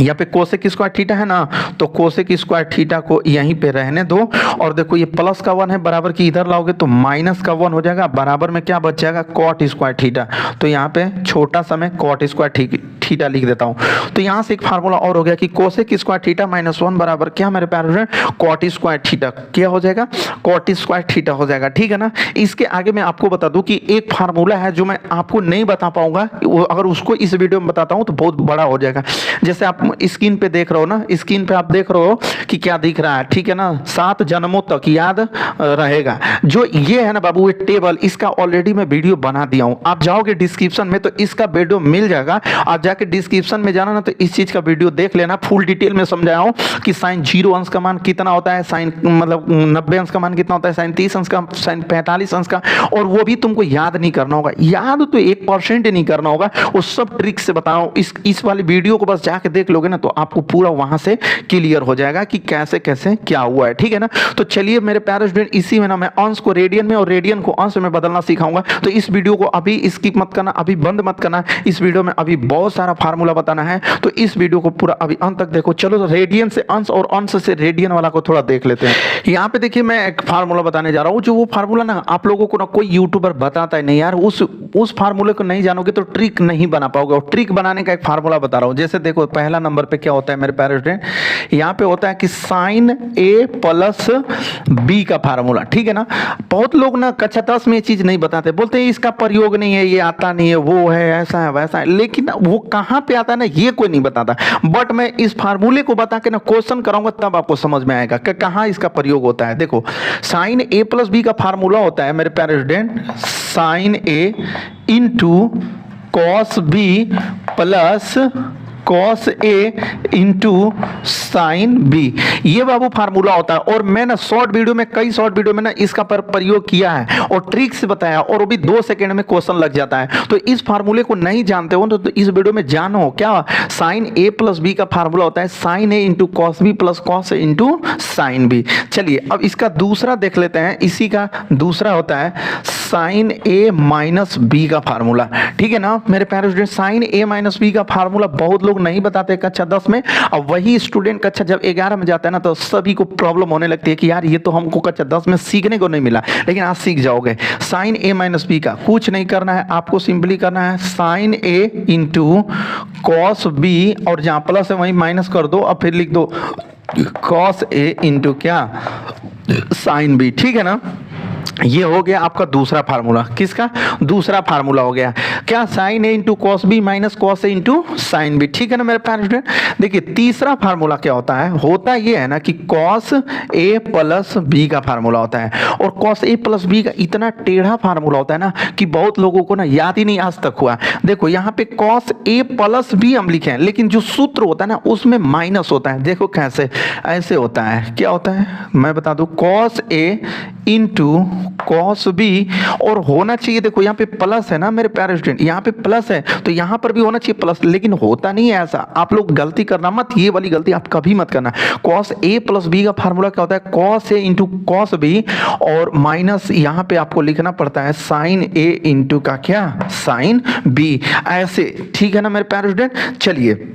यहाँ पे कोसेक स्क्वायर थीटा है ना, तो कोसेक स्क्वायर थीटा को यहीं पे रहने दो, और देखो ये प्लस का 1 है, बराबर की इधर लाओगे तो माइनस का 1 हो जाएगा, बराबर में क्या बच जाएगा कॉट स्क्वायर थीटा। तो यहाँ पे छोटा सा मैं कॉट स्क्वायर थीटा लिख देता हूँ। तो यहाँ से एक फार्मूला और हो गया कि कोसेक स्क्वायर थीटा माइनस 1 बराबर क्या मेरे प्यारे फ्रेंड कॉट स्क्वायर थीटा, क्या हो जाएगा कॉट स्क्वायर थीटा हो जाएगा, ठीक है ना। इसके आगे मैं आपको बता दूं कि एक फार्मूला है जो मैं आपको नहीं बता पाऊंगा, अगर उसको इस वीडियो में बताता हूँ तो बहुत बड़ा हो जाएगा। जैसे आप स्क्रीन पे देख रहे हो ना, स्क्रीन पे आप देख रहे हो कि क्या दिख रहा है, ठीक है ना, 7 जन्मों तक याद रहेगा। जो ये है ना बाबू ये टेबल, इसका ऑलरेडी मैं वीडियो बना दिया हूँ, आप जाओगे डिस्क्रिप्शन में तो इसका वीडियो मिल जाएगा, आप जाके डिस्क्रिप्शन में जाना ना तो इस चीज का वीडियो देख लेना, फुल डिटेल में समझाया हूँ कि साइन 0 अंश का मान कितना होता है, साइन मतलब 90 अंश का मान कितना होता है, साइन 30 अंश का, साइन 45 अंश का, और वो भी तुमको याद नहीं करना होगा, याद तो 1% नहीं करना होगा, वो सब ट्रिक से बताओ। इस वाली वीडियो को बस जाके देख लोगे ना तो आपको पूरा वहां से क्लियर हो जाएगा कि कैसे कैसे क्या हुआ है, ठीक है ना। तो चलिए मेरे प्यारे स्टूडेंट, इसी में ना मैं अंश को रेडियन में और रेडियन को अंश में बदलना सिखाऊंगा, तो इस वीडियो को अभी स्किप मत करना, अभी बंद मत करना, इस वीडियो में अभी बहुत सारा फार्मूला बताना है, तो इस वीडियो को पूरा अभी अंत तक देखो। चलो तो रेडियन से अंश और अंश से रेडियन वाला को थोड़ा देख लेते हैं। यहाँ पे देखिए मैं एक फार्मूला बताने जा रहा हूँ, जो वो फार्मूला ना आप लोगों को ना कोई यूट्यूबर बताता है नहीं यार, उस फार्मूले को नहीं जानोगे तो ट्रिक नहीं बना पाओगे, और ट्रिक बनाने का एक फार्मूला बता रहा हूँ। जैसे देखो पहला नंबर पे क्या होता है मेरे प्यारे स्टूडेंट, यहाँ पे होता है कि साइन ए प्लस बी का फार्मूला, ठीक है ना। बहुत लोग ना कक्षा 10 में ये चीज नहीं बताते, बोलते हैं इसका प्रयोग नहीं है, ये आता नहीं है, वो है, ऐसा है वैसा है, लेकिन वो कहाँ पे आता है ना ये कोई नहीं बताता। बट मैं इस फार्मूले को बता के ना क्वेश्चन कराऊंगा तब आपको समझ में आएगा कि कहाँ इसका प्रयोग होता है। देखो साइन ए प्लस बी का फार्मूला होता है मेरे प्यारे student, sine A into cos B plus cos A into sine B, ये बाबू फार्मूला होता है। और मैं ना शॉर्ट वीडियो में, कई शॉर्ट वीडियो में ना इसका प्रयोग किया है और ट्रिक से बताया, और वो भी 2 सेकंड में क्वेश्चन लग जाता है। तो इस फार्मूले को नहीं जानते हो तो इस वीडियो में जानो क्या साइन ए प्लस बी का फार्मूला होता है, sine A into cos B plus cos A into sine B. चलिए अब इसका दूसरा देख लेते हैं। इसी का दूसरा होता है साइन ए माइनस बी का फार्मूला, ठीक है ना मेरे प्यारे स्टूडेंट। साइन ए माइनस बी का फार्मूला बहुत लोग नहीं बताते कक्षा 10 में, और वही स्टूडेंट कक्षा जब 11 में जाता है ना तो सभी को प्रॉब्लम होने लगती है कि यार ये तो हमको कक्षा 10 में सीखने को नहीं मिला, लेकिन आज सीख जाओगे। साइन ए माइनस बी का कुछ नहीं करना है, आपको सिंपली करना है sine A into cos B, और जहां प्लस है वहीं माइनस कर दो, अब फिर लिख दो कॉस ए इंटू क्या साइन बी, ठीक है ना। ये हो गया आपका दूसरा फार्मूला। किसका दूसरा फार्मूला हो गया क्या, sine A into cos B minus cos A into sine B, ठीक है ना मेरे प्यारे स्टूडेंट। देखिए तीसरा फार्मूला क्या होता है, होता ये है ना कि कॉस ए प्लस बी का फार्मूला होता है। और कॉस ए प्लस बी का इतना टेढ़ा फार्मूला होता है ना कि बहुत लोगों को ना याद ही नहीं आज तक हुआ। देखो यहाँ पे कॉस ए प्लस बी हम लिखे हैं, लेकिन जो सूत्र होता है ना उसमें माइनस होता है। देखो कैसे, ऐसे होता है, क्या होता है मैं बता दूं, cos A into cos B, और होना चाहिए देखो यहाँ पे प्लस है ना मेरे प्यारे स्टूडेंट, यहाँ पे प्लस है तो यहाँ पर भी होना चाहिए प्लस, लेकिन होता नहीं है ऐसा। आप लोग गलती करना मत, ये वाली गलती आप कभी मत करना। कॉस ए प्लस बी का फार्मूला क्या होता है, cos A into cos B, और माइनस यहाँ पे आपको लिखना पड़ता है साइन ए इंटू का क्या साइन बी, ऐसे, ठीक है ना मेरे प्यारे स्टूडेंट। चलिए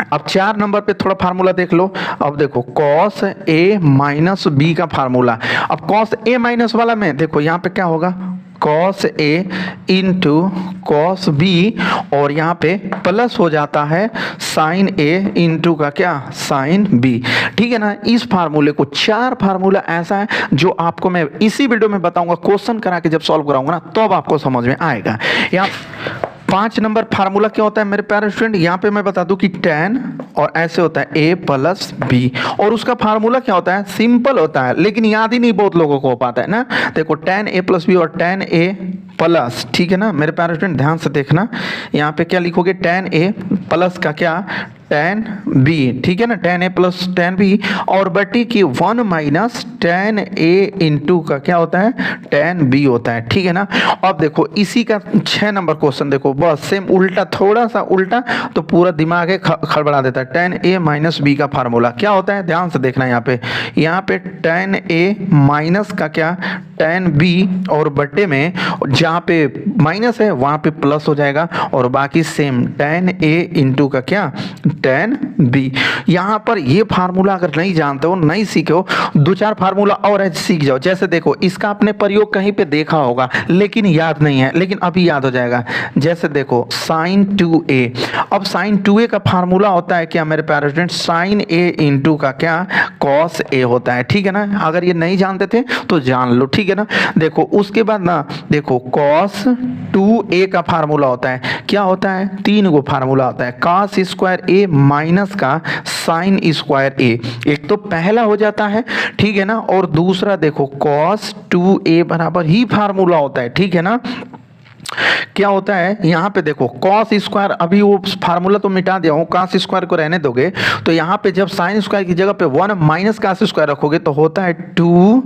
अब 4 नंबर पे थोड़ा फार्मूला देख लो। अब देखो कॉस ए माइनस बी का फार्मूला। अब कॉस ए माइनस वाला में देखो यहाँ पे क्या होगा, cos A into cos B, और यहाँ पे प्लस हो जाता है साइन ए इंटू का क्या साइन बी, ठीक है ना। इस फार्मूले को 4 फार्मूला ऐसा है जो आपको मैं इसी वीडियो में बताऊंगा, क्वेश्चन करा के जब सॉल्व कराऊंगा ना तब आपको समझ में आएगा। यहाँ 5 नंबर फार्मूला क्या होता है मेरे प्यारे स्टूडेंट, यहाँ पे मैं बता दूं कि tan, और ऐसे होता है a प्लस बी, और उसका फार्मूला क्या होता है, सिंपल होता है लेकिन याद ही नहीं बहुत लोगों को हो पाता है ना। देखो tan a प्लस बी और tan a प्लस, ठीक है ना मेरे प्यारे स्टूडेंट, ध्यान से देखना। यहाँ पे क्या लिखोगे, tan a प्लस का क्या tan b, ठीक है ना, tan a plus tan b, और बटी की 1 माइनस tan a इंटू का क्या होता है tan b होता है, ठीक है ना। अब देखो इसी का 6 नंबर क्वेश्चन देखो, बस सेम उल्टा, थोड़ा सा उल्टा तो पूरा दिमाग है खड़बड़ा देता है। tan a माइनस b का फार्मूला क्या होता है, ध्यान से देखना। यहाँ पे tan a माइनस का क्या tan b, और बटे में जहाँ पे माइनस है वहाँ पे प्लस हो जाएगा, और बाकी सेम tan a इंटू का क्या tan b। यहाँ पर ये फार्मूला अगर नहीं जानते हो, नहीं सीखे हो, 2-4 फार्मूला और है सीख जाओ। जैसे देखो इसका आपने प्रयोग कहीं पे देखा होगा लेकिन याद नहीं है, लेकिन अभी याद हो जाएगा। जैसे देखो sin 2a, अब sin 2a का फार्मूला होता है क्या मेरे प्यारे स्टूडेंट, sin a इंटू का क्या cos a होता है, ठीक है ना। अगर ये नहीं जानते थे तो जान लो, ठीक है ना। देखो उसके बाद ना देखो cos 2a का फार्मूला होता है, क्या होता है, 3 गो फार्मूला होता है, cos स्क्वायर a माइनस का साइन स्क्वायर ए, एक तो पहला हो जाता है, ठीक है ना, और दूसरा देखो cos 2a बराबर ही फार्मूला होता है, ठीक है ना। क्या होता है यहाँ पे देखो cos स्क्वायर, अभी वो फार्मूला तो मिटा दिया हूँ, cos स्क्वायर को रहने दोगे तो यहाँ पे जब साइन स्क्वायर की जगह पे 1 माइनस cos स्क्वायर रखोगे तो होता है 2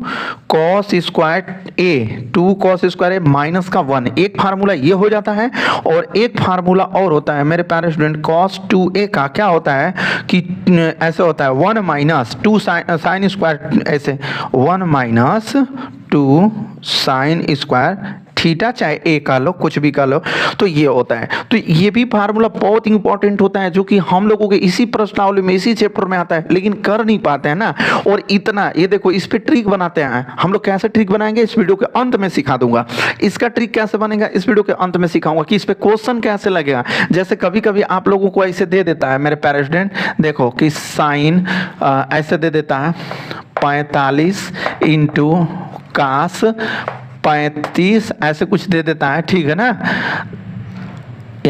cos स्क्वायर ए, 2 cos स्क्वायर ए माइनस का 1, एक फार्मूला ये हो जाता है। और एक फार्मूला और होता है मेरे प्यारे स्टूडेंट, cos 2a का क्या होता है कि ऐसे होता है 1 माइनस 2 साइन स्क्वायर, ऐसे 1 माइनस 2 साइन स्क्वायर थीटा, चाहे ए का लो, कुछ भी का लो, तो ये होता है। तो ये भी फार्मूला बहुत इंपॉर्टेंट होता है जो कि हम लोगों के इसी प्रश्नावली में, इसी चैप्टर में आता है, लेकिन कर नहीं पाते हैं ना। और इतना ये देखो इस पे ट्रिक बनाते हैं हम लोग, कैसे ट्रिक बनाएंगे इस वीडियो के अंत में सिखा दूंगा। इसका ट्रिक कैसे बनेगा इस वीडियो के अंत में सिखाऊंगा कि इस पे क्वेश्चन कैसे लगेगा। जैसे कभी कभी आप लोगों को ऐसे दे देता है मेरे प्यारे स्टूडेंट, देखो कि साइन ऐसे दे देता है 45 इंटू cos 35, ऐसे कुछ दे देता है, ठीक है ना।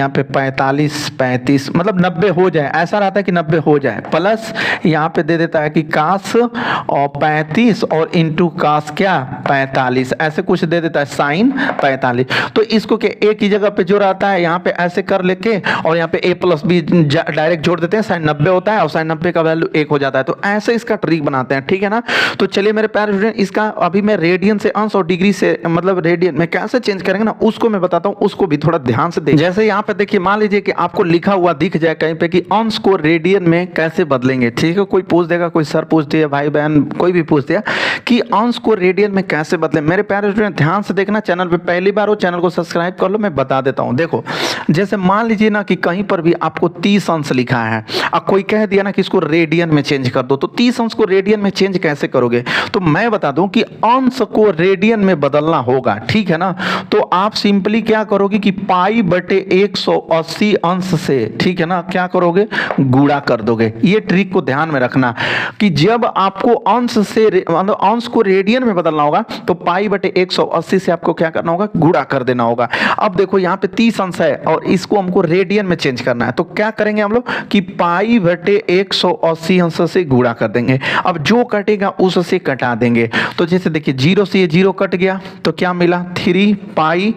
यहाँ पे 45 35 मतलब 90 हो जाए, ऐसा रहता है कि 90 हो जाए, प्लस यहाँ पे दे देता है कि काश और 35 और इंटू काश क्या 45, ऐसे कुछ दे देता है साइन 45। तो इसको क्या एक ही जगह पे जो रहता है यहाँ पे ऐसे कर लेके और यहाँ पे a प्लस बी डायरेक्ट जोड़ देते हैं, साइन 90 होता है और साइन 90 का वैल्यू 1 हो जाता है। तो ऐसे इसका ट्रिक बनाते हैं, ठीक है ना। तो चलिए मेरे प्यारे स्टूडेंट, इसका अभी मैं रेडियन से अंश और डिग्री से मतलब रेडियन में कैसे चेंज करेंगे ना उसको मैं बताता हूँ, उसको भी थोड़ा ध्यान से देखिए। जैसे यहाँ पे देखिए, मान लीजिए कि आपको लिखा हुआ दिख जाए कहीं पे कि अंश को रेडियन में कैसे बदलेंगे, ठीक है। कोई पूछ देगा, कोई सर पूछ दिया, भाई बहन कोई भी पूछ दिया कि अंश को रेडियन में कैसे बदले। मेरे प्यारे स्टूडेंट ध्यान से देखना, चैनल पे पहली बार हो चैनल को सब्सक्राइब कर लो, मैं बता देता हूँ। देखो जैसे मान लीजिए ना कि कहीं पर भी आपको 30 अंश लिखा है और कोई कह दिया ना कि इसको रेडियन में चेंज कर दो, तो 30 अंश को रेडियन में चेंज कैसे करोगे। तो मैं बता दूं कि अंश को रेडियन में बदलना होगा, ठीक है ना। तो आप सिंपली क्या करोगे कि पाई बटे 180 अंश से, ठीक है ना, क्या करोगे गुणा कर दोगे। ये ट्रिक को ध्यान में रखना कि जब आपको अंश से मतलब अंश को रेडियन में बदलना होगा तो पाई बटे 180 से आपको क्या करना होगा, गुणा कर देना होगा। अब देखो यहाँ पे 30 अंश है और इसको हमको रेडियन में चेंज करना है, तो क्या करेंगे हम लोग कि पाई बटे 180 अंश से गुणा कर देंगे। अब जो कटेगा उससे कटा देंगे। तो जैसे देखिए 0 से ये 0 कट गया तो क्या मिला 3 पाई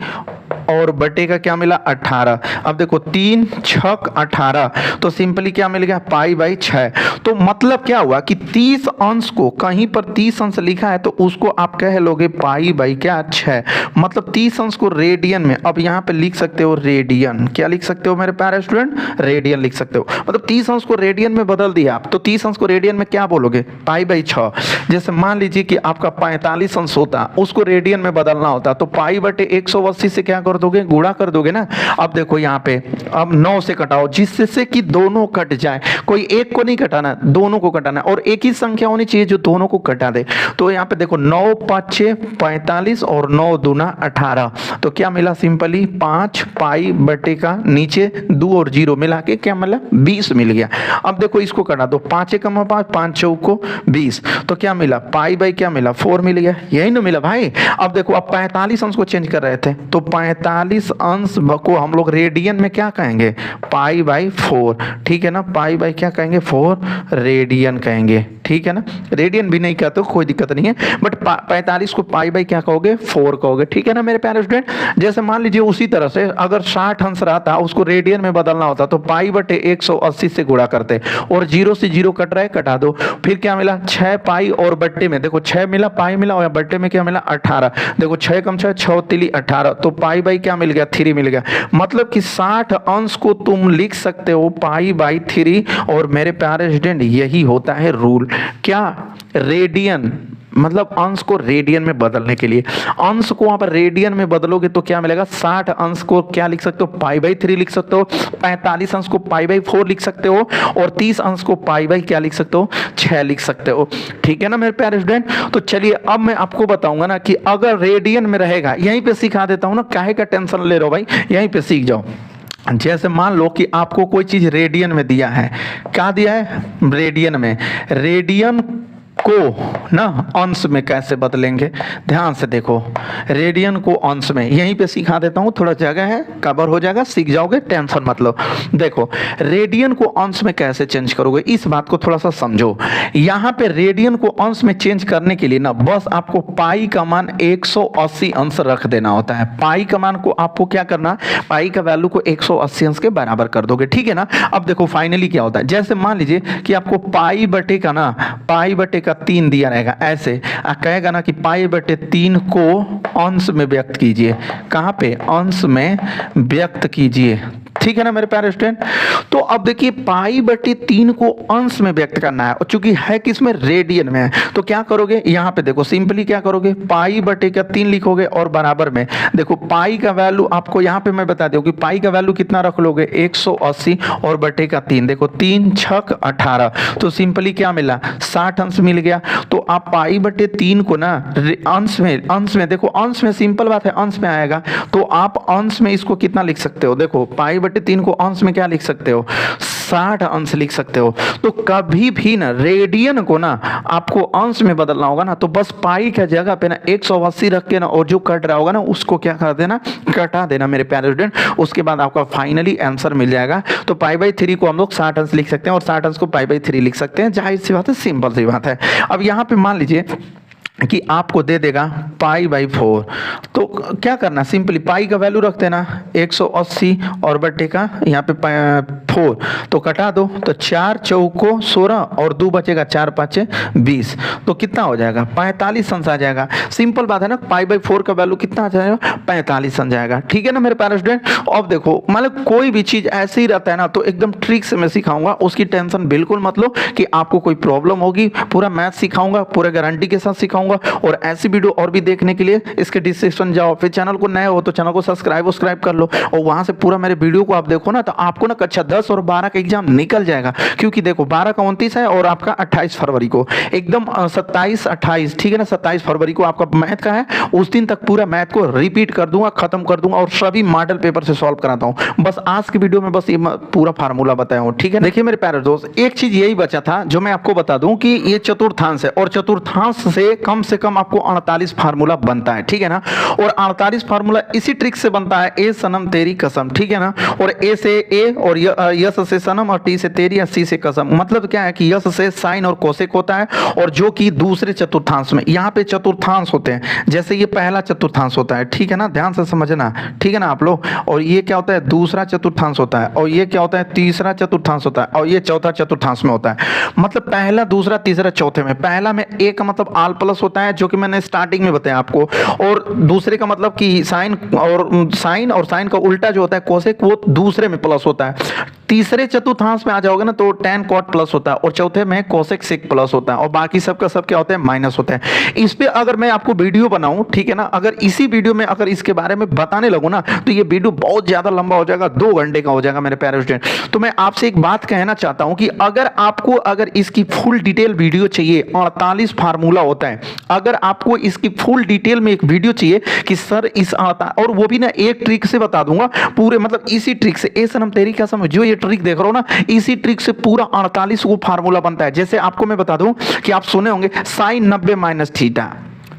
और बटे का क्या मिला 18। अब देखो 3 छक 18, तो सिंपली क्या मिल गया पाई बाई 6। तो मतलब क्या हुआ कि 30 अंश को कहीं पर 30 अंश लिखा है तो उसको आप कह लोगे पाई बाई क्या 6, मतलब 30 अंश को रेडियन में। अब यहाँ पे लिख सकते हो रेडियन, क्या लिख सकते हो मेरे प्यारे स्टूडेंट, रेडियन लिख सकते हो। मतलब 30 अंश को रेडियन में बदल दिया आप, तो 30 अंश को रेडियन में क्या बोलोगे पाई बाई 6। जैसे मान लीजिए कि आपका 45 अंश होता, उसको रेडियन में बदलना होता, तो पाई बटे 180 से क्या कर दोगे गुणा कर दोगे ना। अब देखो यहाँ पे अब 9 से कटाओ जिससे कि दोनों कट जाए, कोई एक को नहीं कटाना, दोनों को कटाना, और एक ही संख्या होनी चाहिए जो दोनों को कटा दे। तो यहाँ पे देखो 9 5 6 45 और 9 दूना 18, तो क्या मिला सिंपली 5 पाई बटे का नीचे 2 और 0 मिला के क्या मिला 20 मिल गया। अब देखो इसको कटा दो, 5 1 5 5 4 को 20, तो क्या मिला पाई बाई क्या मिला 4 मिल गया, यही ना मिला भाई। अब देखो अब 45 अंश को चेंज कर रहे थे, तो 45 अंश को हम लोग रेडियन में क्या कहेंगे पाई बाई 4, ठीक है ना। पाई बाई क्या कहेंगे 4 रेडियन कहेंगे, ठीक है ना। रेडियन भी नहीं कहते कोई दिक्कत नहीं है, बट 45 को पाई बाई क्या कहोगे 4 कहोगे, ठीक है ना मेरे प्यारे स्टूडेंट। जैसे मान लीजिए उसी तरह से अगर 60 अंश रहता उसको रेडियन में बदलना होता तो पाई बटे 180 से गुणा करते, और 0 से 0 कट रहा है कटा दो, फिर क्या मिला 6 पाई और बट्टे में देखो 6 मिला पाई मिला और बट्टे में क्या मिला 18, देखो 6 कम 6 6 तिली 18, तो पाई बाई क्या मिल गया 3 मिल गया। मतलब कि 60 अंश को तुम लिख सकते हो पाई बाई 3, और मेरे प्यारे स्टूडेंट यही होता है रूल, क्या रेडियन मतलब अंश को रेडियन में बदलने के लिए। अंश को वहां पर रेडियन में बदलोगे तो क्या मिलेगा 60 अंश को क्या लिख सकते हो पाई बाई 3 लिख सकते हो, 45 अंश को पाई बाई 4 लिख सकते हो, और 30 अंश को पाई बाई क्या लिख सकते हो 6 लिख सकते हो, ठीक है ना मेरे प्यारे स्टूडेंट। तो चलिए अब मैं आपको बताऊंगा ना कि अगर रेडियन में रहेगा, यहीं पे सिखा देता हूं ना, काहे का टेंशन ले रहे हो भाई, यहीं पे सीख जाओ। जैसे मान लो कि आपको कोई चीज रेडियन में दिया है, क्या दिया है रेडियन में, रेडियन को ना अंश में कैसे बदलेंगे, ध्यान से देखो। रेडियन को अंश में यहीं पे सिखा देता हूं, थोड़ा जगह है कवर हो जाएगा, सीख जाओगे टेंशन मत लो। देखो रेडियन को अंश में कैसे चेंज करोगे, इस बात को थोड़ा सा समझो। यहां पे रेडियन को अंश में चेंज करने के लिए ना बस आपको पाई का मान 180 अंश रख देना होता है। पाई का मान को आपको क्या करना, पाई का वैल्यू को 180 अंश के बराबर कर दोगे, ठीक है ना। अब देखो फाइनली क्या होता है, जैसे मान लीजिए कि आपको पाई बटे का ना पाई बटे का 3 दिया रहेगा, ऐसे कहेगा ना कि पाई बटे 3 को अंश में व्यक्त कीजिए, कहां पे अंश में व्यक्त कीजिए, ठीक है ना मेरे प्यारे स्टूडेंट। तो अब देखिए पाई बटे 3 को अंश में व्यक्त करना है, और चूंकि है किसमें रेडियन में है, तो क्या करोगे यहां पे देखो सिंपली क्या करोगे पाई बटे का 3 लिखोगे, और बराबर में देखो पाई का वैल्यू आपको यहां पे मैं बता दूं कि पाई का वैल्यू कितना रख लोगे 180 और बटे का 3, देखो 3 छक 18, तो सिंपली क्या मिला 60 अंश मिल गया। तो आप पाई बटे 3 को ना अंश में देखो, अंश में सिंपल बात है अंश में आएगा, तो आप अंश में इसको कितना लिख सकते हो, देखो पाई बटे 1/3 को अंश में क्या लिख सकते हो, 60 अंश लिख सकते हो। तो कभी भी ना रेडियन को ना आपको अंश में बदलना होगा ना, तो बस पाई की जगह पे ना 180 रख के ना, और जो कट रहा होगा ना उसको क्या कर देना, कटा देना मेरे प्यारे स्टूडेंट। उसके बाद आपका फाइनली आंसर मिल जाएगा। तो π/3 को हम लोग 60 अंश लिख सकते हैं, और 60 अंश को π/3 लिख सकते हैं। जाहिर सी बात है, सिंपल सी बात है। अब यहाँ पे मान लीजिए कि आपको दे देगा π/4, तो क्या करना, सिंपली पाई का वैल्यू रख देना 180 और बट्टे का यहाँ पे 4, तो कटा दो, तो 4 चौको 16 और 2 बचेगा, 4 5 20, तो कितना हो जाएगा, 45 अंश आ जाएगा। सिंपल बात है ना, π/4 का वैल्यू कितना आ जाएगा, 45 अंश जाएगा। ठीक है ना मेरे प्यारे स्टूडेंट। अब देखो मतलब कोई भी चीज ऐसे ही रहता है ना, तो एकदम ट्रिक से मैं सिखाऊंगा, उसकी टेंशन बिल्कुल मत लो कि आपको कोई प्रॉब्लम होगी। पूरा मैथ सिखाऊंगा, पूरे गारंटी के साथ सिखाऊंगा। और ऐसी वीडियो और भी देखने के लिए इसके डिस्क्रिप्शन जाओ, फिर चैनल को नए हो तो चैनल को सब्सक्राइब कर लो, और वहां से पूरा मेरे वीडियो को आप देखो ना, तो आपको ना कक्षा 10 और 12 का एग्जाम निकल जाएगा। क्योंकि देखो 12 का 29 है और आपका 28 फरवरी को एकदम 27 28, ठीक है ना, 27 फरवरी को आपका मैथ का है। उस दिन तक पूरा मैथ को रिपीट कर दूंगा, खत्म कर दूंगा, और सभी मॉडल पेपर से सॉल्व कराता हूं। बस आज की वीडियो में बस ये पूरा फार्मूला बताया हूं। ठीक है, देखिए मेरे प्यारे दोस्त, एक चीज यही बचा था जो मैं आपको बता दूं कि ये चतुर्थांश है, और चतुर्थांश से कम आपको 48 फार्मूला बनता है। ठीक है ना, और 48 फार्मूला इसी ट्रिक से बनता है, ए सनम तेरी कसम। ठीक है ना, और ए से ए, और यस से सनम, और टी से तेरी, या सी से कसम। मतलब क्या है कि यस से साइन और कोसेक होता है, और जो कि दूसरे चतुर्थांश में, यहाँ पे चतुर्थांश होते हैं, जैसे ये पहला चतुर्थांश होता है। ठीक है ना, ध्यान से समझना। ठीक है ना आप लोग, और ये क्या होता है, दूसरा चतुर्थांश होता है, और ये क्या होता है, तीसरा चतुर्थांश होता है, और ये चौथा चतुर्थांश में होता है। मतलब पहला, दूसरा, तीसरा, चौथे में। पहला में ए का मतलब आल प्लस होता है, जो कि मैंने स्टार्टिंग में बताया आपको, और दूसरे का मतलब कि साइन और साइन का उल्टा जो होता है कोसेक, वो दूसरे में प्लस होता है। तीसरे चतुर्थांश में आ जाओगे ना तो tan cot प्लस होता है, और चौथे में कोसेक सेक प्लस होता है, और बाकी सबका सब क्या होता है, माइनस होता है। इस पे अगर मैं आपको वीडियो बनाऊं, ठीक है ना, अगर इसी वीडियो में अगर इसके बारे में बताने लगूं ना, तो ये वीडियो बहुत ज्यादा लंबा हो जाएगा, 2 घंटे का हो जाएगा मेरे प्यारे स्टूडेंट। तो मैं आपसे एक बात कहना चाहता हूं कि अगर इसकी फुल डिटेल वीडियो चाहिए, 48 फार्मूला होता है, अगर आपको इसकी फुल डिटेल में एक वीडियो चाहिए कि सर इस आता, और वो भी ना एक ट्रिक से बता दूंगा पूरे, मतलब इसी ट्रिक से, ए सनम तेरी कसम, जो ये ट्रिक देख रहे हो ना, इसी ट्रिक से पूरा 48 को फार्मूला बनता है। जैसे आपको मैं बता दूं कि आप सुने होंगे साइन 90 माइनस थीटा,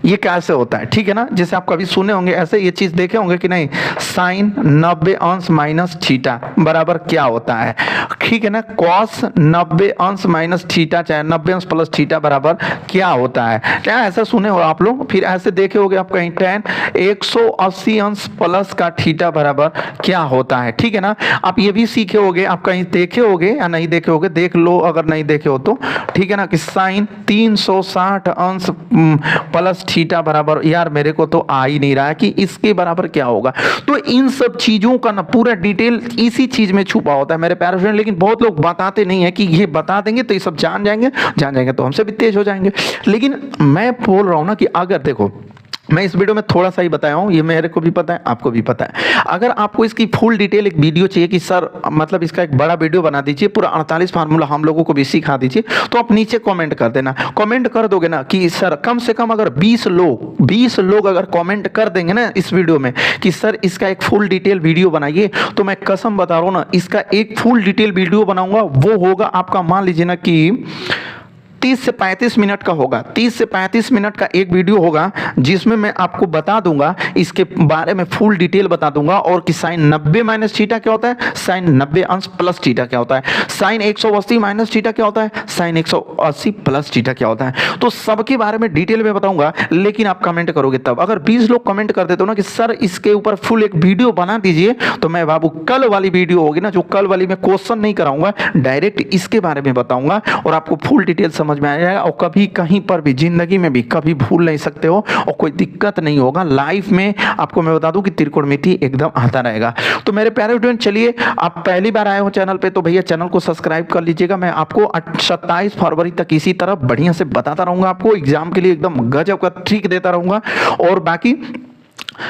ये कैसे होता है। ठीक है ना, जैसे आप कभी सुने होंगे, ऐसे ये चीज देखे होंगे कि नहीं, साइन 90 अंश माइनस थीटा बराबर क्या होता है। ठीक है ना, कॉस 90 अंश माइनस थीटा, चाहे 90 अंश प्लस थीटा बराबर क्या होता है। क्या ऐसा सुने हो आप लोग। फिर ऐसे देखे होंगे आप कहीं, tan 180 अंश प्लस का थीटा बराबर क्या होता है। ठीक है ना, आप ये भी सीखे होंगे, आप कहीं देखे होंगे या नहीं देखे होंगे, देख लो अगर नहीं देखे हो तो। ठीक है ना, कि साइन 360 अंश प्लस थीटा बराबर, यार मेरे को तो आ ही नहीं रहा है कि इसके बराबर क्या होगा। तो इन सब चीजों का ना पूरा डिटेल इसी चीज में छुपा होता है मेरे प्यारे फ्रेंड, लेकिन बहुत लोग बताते नहीं है कि ये बता देंगे तो ये सब जान जाएंगे तो हमसे भी तेज हो जाएंगे। लेकिन मैं बोल रहा हूं ना कि अगर देखो, मैं इस वीडियो में थोड़ा सा ही बताया हूँ, ये मेरे को भी पता है, आपको भी पता है। अगर आपको इसकी फुल डिटेल एक वीडियो चाहिए कि सर मतलब इसका एक बड़ा वीडियो बना दीजिए, पूरा 48 फार्मूला हम लोगों को भी सिखा दीजिए, तो आप नीचे कमेंट कर देना। कमेंट कर दोगे ना कि सर कम से कम अगर 20 लोग अगर कमेंट कर देंगे ना इस वीडियो में कि सर इसका एक फुल डिटेल वीडियो बनाइए, तो मैं कसम बता रहा हूँ ना, इसका एक फुल डिटेल वीडियो बनाऊंगा। वो होगा आपका, मान लीजिए ना कि 30 से 35 मिनट का होगा, 30 से 35 मिनट का एक वीडियो होगा, जिसमें मैं आपको बता दूंगा इसके बारे में फुल डिटेल बता दूंगा, और कि साइन 90 माइनस थीटा क्या होता है, साइन 90 अंश प्लस थीटा क्या होता है, साइन 180 माइनस थीटा क्या होता है, साइन 180 प्लस थीटा क्या होता है। तो सबके बारे में डिटेल में बताऊंगा, लेकिन आप कमेंट करोगे तब। अगर 20 लोग कमेंट कर देते हो ना कि सर इसके ऊपर फुल एक वीडियो बना दीजिए, तो मैं बाबू कल वाली वीडियो होगी ना, जो कल वाली में क्वेश्चन नहीं कराऊंगा, डायरेक्ट इसके बारे में बताऊंगा, और आपको फुल डिटेल समझ में आ जाएगा। और कभी कहीं पर भी जिंदगी में भी कभी भूल नहीं सकते हो, और कोई दिक्कत नहीं होगा लाइफ में। आपको मैं बता दूं कि त्रिकोणमिति एकदम आता रहेगा। तो मेरे प्यारे स्टूडेंट, चलिए आप पहली बार आए हो चैनल पे, तो भैया चैनल को सब्सक्राइब कर लीजिएगा। मैं आपको 27 फरवरी तक इसी तरह बढ़िया से बताता रहूंगा, आपको एग्जाम के लिए एकदम गजब का ट्रिक देता रहूंगा। और बाकी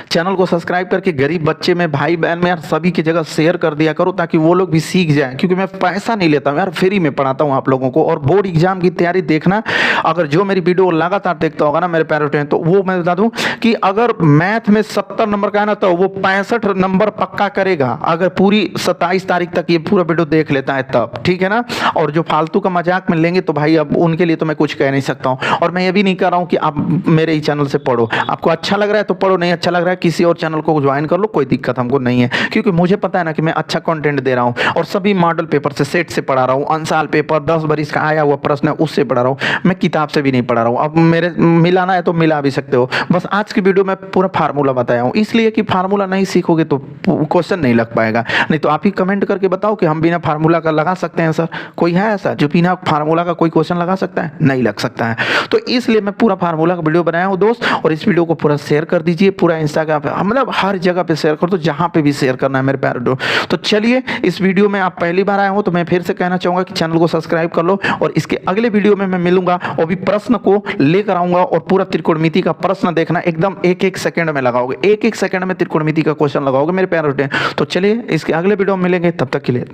चैनल को सब्सक्राइब करके गरीब बच्चे में, भाई बहन में यार सभी की जगह शेयर कर दिया करो, ताकि वो लोग भी सीख जाएं। क्योंकि मैं पैसा नहीं लेता हूं यार, फ्री में पढ़ाता हूं आप लोगों को। और बोर्ड एग्जाम की तैयारी देखना, अगर जो मेरी वीडियो लगातार देखता होगा ना मेरे प्यारे स्टूडेंट, तो वो मैं बता दूं कि अगर मैथ में 70 नंबर का है ना, तो वो 65 नंबर पक्का करेगा, अगर पूरी 27 तारीख तक ये पूरा वीडियो देख लेता है तब, ठीक है ना। और जो फालतू का मजाक में लेंगे तो भाई अब उनके लिए तो मैं कुछ कह नहीं सकता हूं। और मैं ये भी नहीं कर रहा हूं कि आप मेरे ही चैनल से पढ़ो, आपको अच्छा लग रहा है तो पढ़ो, नहीं अच्छा लग रहा है किसी और चैनल को ज्वाइन कर लो, कोई दिक्कत हमको नहीं है। क्योंकि मुझे पता है ना कि मैं अच्छा कंटेंट दे रहा हूं, और सभी मॉडल पेपर से, सेट से पढ़ा रहा हूं, अंसाल पेपर 10 बरिस का आया हुआ प्रश्न है उससे पढ़ा रहा हूं, मैं किताब से भी नहीं पढ़ा रहा हूं। अब मेरे मिलाना है तो मिला भी सकते हो। बस आज की वीडियो में पूरा फार्मूला बताया हूं, इसलिए कि फार्मूला नहीं सीखोगे तो क्वेश्चन नहीं लग पाएगा। नहीं तो आप ही कमेंट करके बताओ कि हम बिना फार्मूला का लगा सकते हैं सर, कोई है ऐसा जो बिना फार्मूला का कोई क्वेश्चन लगा सकता है? नहीं लग सकता है। तो इसलिए मैं पूरा फार्मूला का वीडियो बनाया हूं दोस्त, और इस वीडियो को पूरा शेयर कर दीजिए, पूरा इंस्टाग्राम पे, मतलब हर जगह पे शेयर कर दो, जहां पे भी शेयर करना है मेरे प्यारे दोस्त। तो चलिए, इस वीडियो में आप पहली बार आए हो तो मैं फिर से कहना चाहूंगा कि चैनल को सब्सक्राइब कर लो, और इसके अगले वीडियो में मैं मिलूंगा और भी प्रश्न को लेकर आऊंगा, और पूरा त्रिकोणमिति का प्रश्न देखना, एकदम एक एक सेकंड में लगाओगे, एक एक सेकंड में त्रिकोणमिति का क्वेश्चन लगाओगे मेरे प्यारे दोस्त। तो चलिए, इसके अगले वीडियो में मिलेंगे, तब तक के लिए।